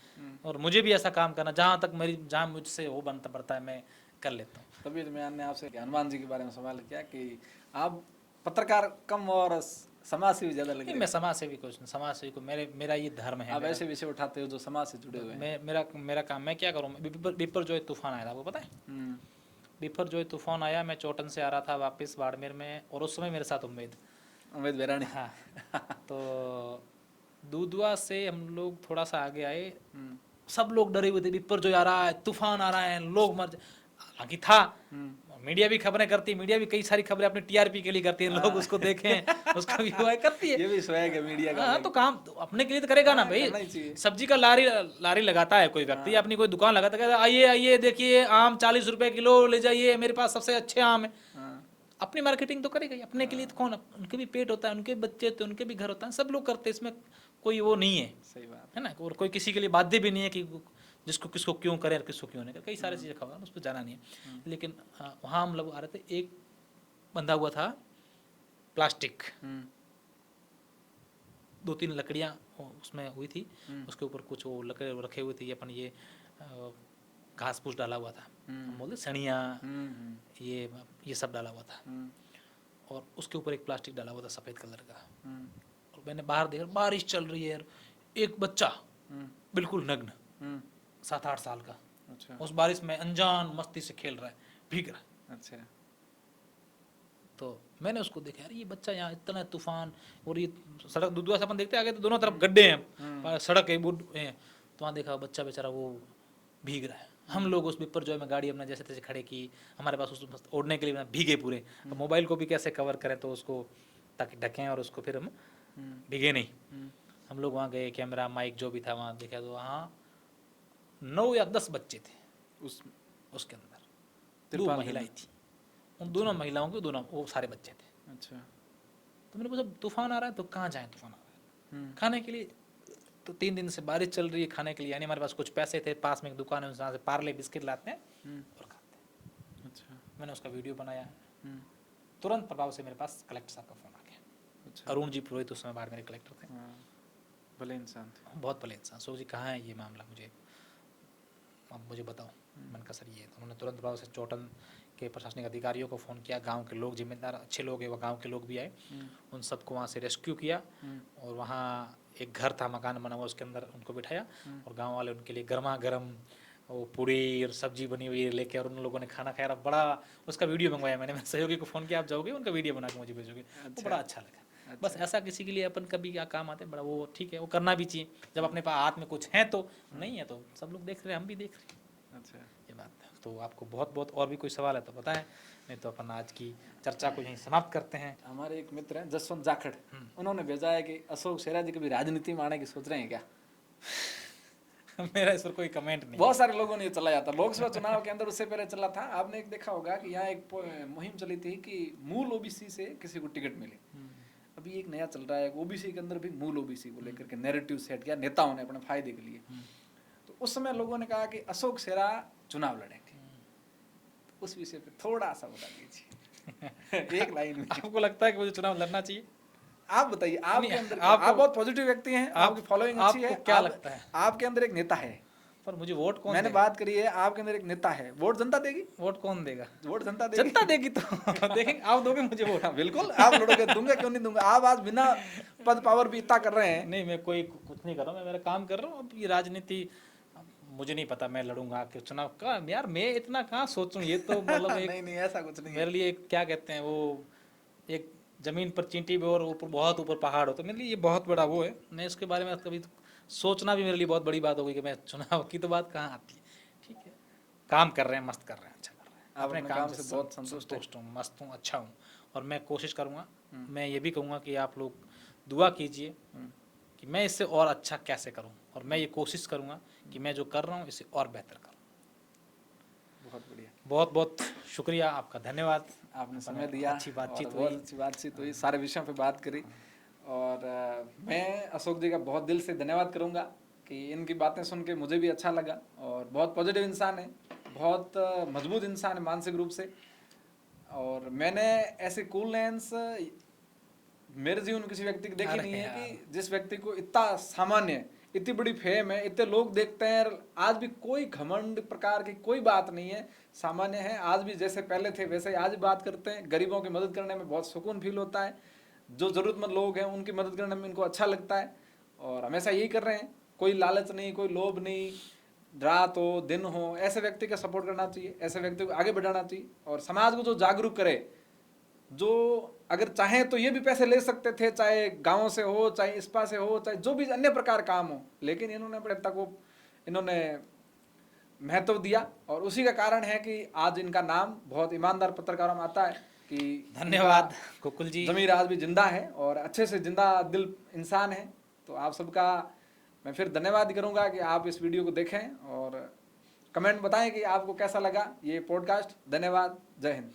और मुझे भी ऐसा काम करना, जहाँ मुझसे हो बनता पड़ता है, मैं कर लेता हूँ। तभी तो मैंने आपसे हनुमान जी के बारे में सवाल किया कि आप पत्रकार कम और समाज से भी ज्यादा लगे। मैं समाज सेवी कुछ नहीं, समाज सेवी को मेरा ये धर्म है। आप ऐसे विषय उठाते हो जो समाज से जुड़े हुए हैं। मेरा काम, मैं क्या करूँ। बिपरजॉय तूफान आया था, आपको पता है? बिपरजॉय तूफान आया, मैं चोटन से आ रहा था वापस बाड़मेर में, और उस समय मेरे साथ उम्मीद बेरानी। हाँ। तो दूधवा से हम लोग थोड़ा सा आगे आए, सब लोग डरे हुए थे, बिपरजॉय आ रहा है, तूफान आ रहा है, लोग मर। हालांकि था, मीडिया भी खबरें करती है, मीडिया भी कई सारी खबरें अपने टीआरपी के लिए करती है, लोग उसको देखें, उसका व्यू करती है। ये भी स्वैग है मीडिया का। हाँ, तो काम तो अपने के लिए तो करेगा ना भाई। सब्जी का लारी लगाता है कोई व्यक्ति, अपनी कोई दुकान लगाता है, आइए देखिए आम 40 रुपए किलो ले जाइए, मेरे पास सबसे अच्छे आम है। अपनी मार्केटिंग तो करेगा ही, अपने के लिए तो कौन, उनके भी पेट होता है, उनके बच्चे होते हैं, उनके भी घर होता है, सब लोग करते हैं, इसमें कोई वो नहीं है। सही बात है ना। और कोई किसी के लिए बाध्य भी नहीं है कि जिसको किसको क्यों करे और किसको क्यों नहीं करे, कई सारी चीज़ें खबर, उस पर जाना नहीं है। लेकिन वहाँ हम लोग आ रहे थे, एक बंधा हुआ था प्लास्टिक, 2-3 लकड़ियाँ उसमें हुई थी, उसके ऊपर कुछ वो लकड़े रखे हुए थे, अपन ये घास फूस डाला हुआ था, हम बोलते सड़ियाँ, ये सब डाला हुआ था, और उसके ऊपर एक प्लास्टिक डाला हुआ था सफ़ेद कलर का। और मैंने बाहर देखा, बारिश चल रही है, एक बच्चा बिल्कुल नग्न 7-8 साल का, अच्छा। उस बारिश में अनजान मस्ती से खेल रहा है, भीग रहा है। अच्छा। तो मैंने उसको देखा, यार ये बच्चा यहाँ इतना तूफान, और ये सड़क दूधवा से अपन देखते आगे तो दोनों तरफ गड्ढे हैं, सड़क है, तो वहाँ देखा बच्चा बेचारा वो भीग रहा है। हम लोग उस बिपरजॉय में गाड़ी अपने जैसे तैसे खड़े की, हमारे पास उस ओढ़ने के लिए भीगे पूरे, तो मोबाइल को भी कैसे कवर करें, तो उसको ताकि ढकें और उसको फिर हम भीगे नहीं। हम लोग वहाँ गए, कैमरा माइक जो भी था वहाँ देखा, तो वहाँ 9 या 10 बच्चे थे उसके अंदर, 2 महिलाएं थी, उन दोनों महिलाओं के वो सारे बच्चे थे। अच्छा। तो मैंने पूछा तूफान आ रहा है तो कहाँ जाए, तूफान आ रहा है खाने के लिए, तो 3 दिन से बारिश चल रही है, खाने के लिए यानी हमारे पास कुछ पैसे थे, पास में एक दुकान है, वहाँ से पार्ले बिस्किट लाते हैं और खाते हैं। अच्छा। मैंने उसका वीडियो बनाया, तुरंत प्रभाव से मेरे पास कलेक्टर साहब का फ़ोन आ गया। अच्छा। अरुण जी पुरोहित उस समय बाहर मेरे कलेक्टर थे, भले इंसान थे, बहुत भले इंसान। सो जी कहाँ है ये मामला, मुझे बताओ। मैंने कहा सर ये, तो उन्होंने तुरंत प्रभाव से चोटन के प्रशासनिक अधिकारियों को फ़ोन किया, गांव के लोग जिम्मेदार अच्छे लोग हैं, वो गांव के लोग भी आए, उन सबको वहाँ से रेस्क्यू किया, और वहाँ एक घर था, मकान बना हुआ, उसके अंदर उनको बिठाया, और गांव वाले उनके लिए गर्मा गर्म वो पूड़ी और सब्जी बनी हुई लेके, और उन लोगों ने खाना खाया, बड़ा उसका वीडियो मंगवाया मैंने सहयोगी को फ़ोन किया, आप जाओगे उनका वीडियो बना के मुझे भेजोगे, वो बड़ा अच्छा लगा। बस ऐसा किसी के लिए अपन कभी क्या काम आते हैं, बड़ा वो ठीक है, वो करना भी चाहिए, जब अपने पास हाथ में कुछ है, तो नहीं है तो सब लोग देख रहे हैं, हम भी देख रहे हैं। अच्छा, ये बात है। तो आपको बहुत बहुत और भी कोई सवाल है तो बताएं, नहीं तो अपन आज की चर्चा को यहीं समाप्त करते हैं। हमारे एक मित्र हैं जसवंत जाखड़, उन्होंने भेजा है कि अशोक शेरा जी कभी राजनीति में आने की सोच रहे हैं क्या? मेरा इस पर कोई कमेंट नहीं। बहुत सारे लोगों ने ये चला जाता, लोकसभा चुनाव के अंदर उससे पहले चला था, आपने एक देखा होगा कि यहाँ एक मुहिम चली थी कि मूल ओबीसी से किसी को टिकट मिले। अभी एक नया चल रहा है, ओबीसी के अंदर भी मूल ओबीसी को लेकर के नैरेटिव सेट किया नेताओं ने अपने फायदे के लिए। तो उस समय लोगों ने कहा कि अशोक शेरा चुनाव लड़ेंगे, उस विषय पे थोड़ा सा बता दीजिए एक लाइन में। आपको लगता है कि मुझे चुनाव लड़ना चाहिए? आप बताइए, आपके अंदर आप बहुत पॉजिटिव व्यक्ति हैं, आपकी फॉलोइंग अच्छी है, क्या लगता है? आपके अंदर एक नेता है, पर मुझे वोट कौन मैंने बात करी है, आपके अंदर एक नेता है, वोट जनता देगी? वोट कौन देगा? वोट जनता देगी। जनता देगी तो देखेंगे, आप दोगे मुझे वोट? बिल्कुल आप लड़ोगे, दूंगा क्यों नहीं दूंगा। आप आज बिना पद पावर भी इतना कर रहे हैं। नहीं, मैं कोई कुछ नहीं कर रहा हूँ, मैं मेरा काम कर रहा हूँ। अब ये राजनीति मुझे नहीं पता मैं लड़ूंगा कि चुनाव का, यार मैं इतना कहाँ सोचूं, ये तो मतलब एक नहीं नहीं ऐसा कुछ नहीं है। मेरे लिए क्या कहते हैं वो, एक जमीन पर चींटी भी और ऊपर बहुत ऊपर पहाड़ हो, तो मेरे लिए ये बहुत बड़ा वो है। मैं इसके बारे में कभी सोचना भी मेरे लिए बहुत बड़ी बात हो गई कि मैं चुनाव की तो बात कहाँ आती है। ठीक है, काम कर रहे हैं, मस्त कर रहे हैं, अच्छा कर रहे हैं, आप अपने अपने काम काम से से बहुत संतुष्ट हैं। संतुष्ट हूँ, मस्त हूँ, अच्छा हूँ। और मैं कोशिश करूँगा, मैं ये भी कहूँगा कि आप लोग दुआ कीजिए कि मैं इससे और अच्छा कैसे करूँ, और मैं ये कोशिश करूँगा कि मैं जो कर रहा हूँ इसे और बेहतर करूँ। बहुत बढ़िया, बहुत बहुत शुक्रिया आपका, धन्यवाद। आपने समय दिया अच्छी और बातचीत बहुत हुई। अच्छी बातचीत हुई, सारे विषयों पे बात करी। और मैं अशोक जी का बहुत दिल से धन्यवाद करूंगा कि इनकी बातें सुन के मुझे भी अच्छा लगा। और बहुत पॉजिटिव इंसान है, बहुत मजबूत इंसान है मानसिक रूप से। और मैंने ऐसे कूलनेस मेरे जीवन में किसी व्यक्ति की देखी नहीं है कि जिस व्यक्ति को इतना सामान्य, इतनी बड़ी फेम है, इतने लोग देखते हैं, आज भी कोई घमंड प्रकार की कोई बात नहीं है, सामान्य है। आज भी जैसे पहले थे वैसे ही आज भी बात करते हैं। गरीबों की मदद करने में बहुत सुकून फील होता है, जो ज़रूरतमंद लोग हैं उनकी मदद करने में इनको अच्छा लगता है, और हमेशा यही कर रहे हैं। कोई लालच नहीं, कोई लोभ नहीं, रात हो दिन हो, ऐसे व्यक्ति का सपोर्ट करना चाहिए, ऐसे व्यक्ति को आगे बढ़ाना चाहिए। और समाज को जो जागरूक करे, जो अगर चाहें तो ये भी पैसे ले सकते थे, चाहे गाँव से हो, चाहे इस्पा से हो, चाहे जो भी अन्य प्रकार काम हो, लेकिन इन्होंने अपने तक वो इन्होंने महत्व दिया। और उसी का कारण है कि आज इनका नाम बहुत ईमानदार पत्रकारों में आता है कि धन्यवाद कुकुल जी। ज़मीर आज भी जिंदा है और अच्छे से जिंदा दिल इंसान है। तो आप सबका मैं फिर धन्यवाद करूंगा कि आप इस वीडियो को देखें और कमेंट बताएं कि आपको कैसा लगा ये पॉडकास्ट। धन्यवाद, जय हिंद।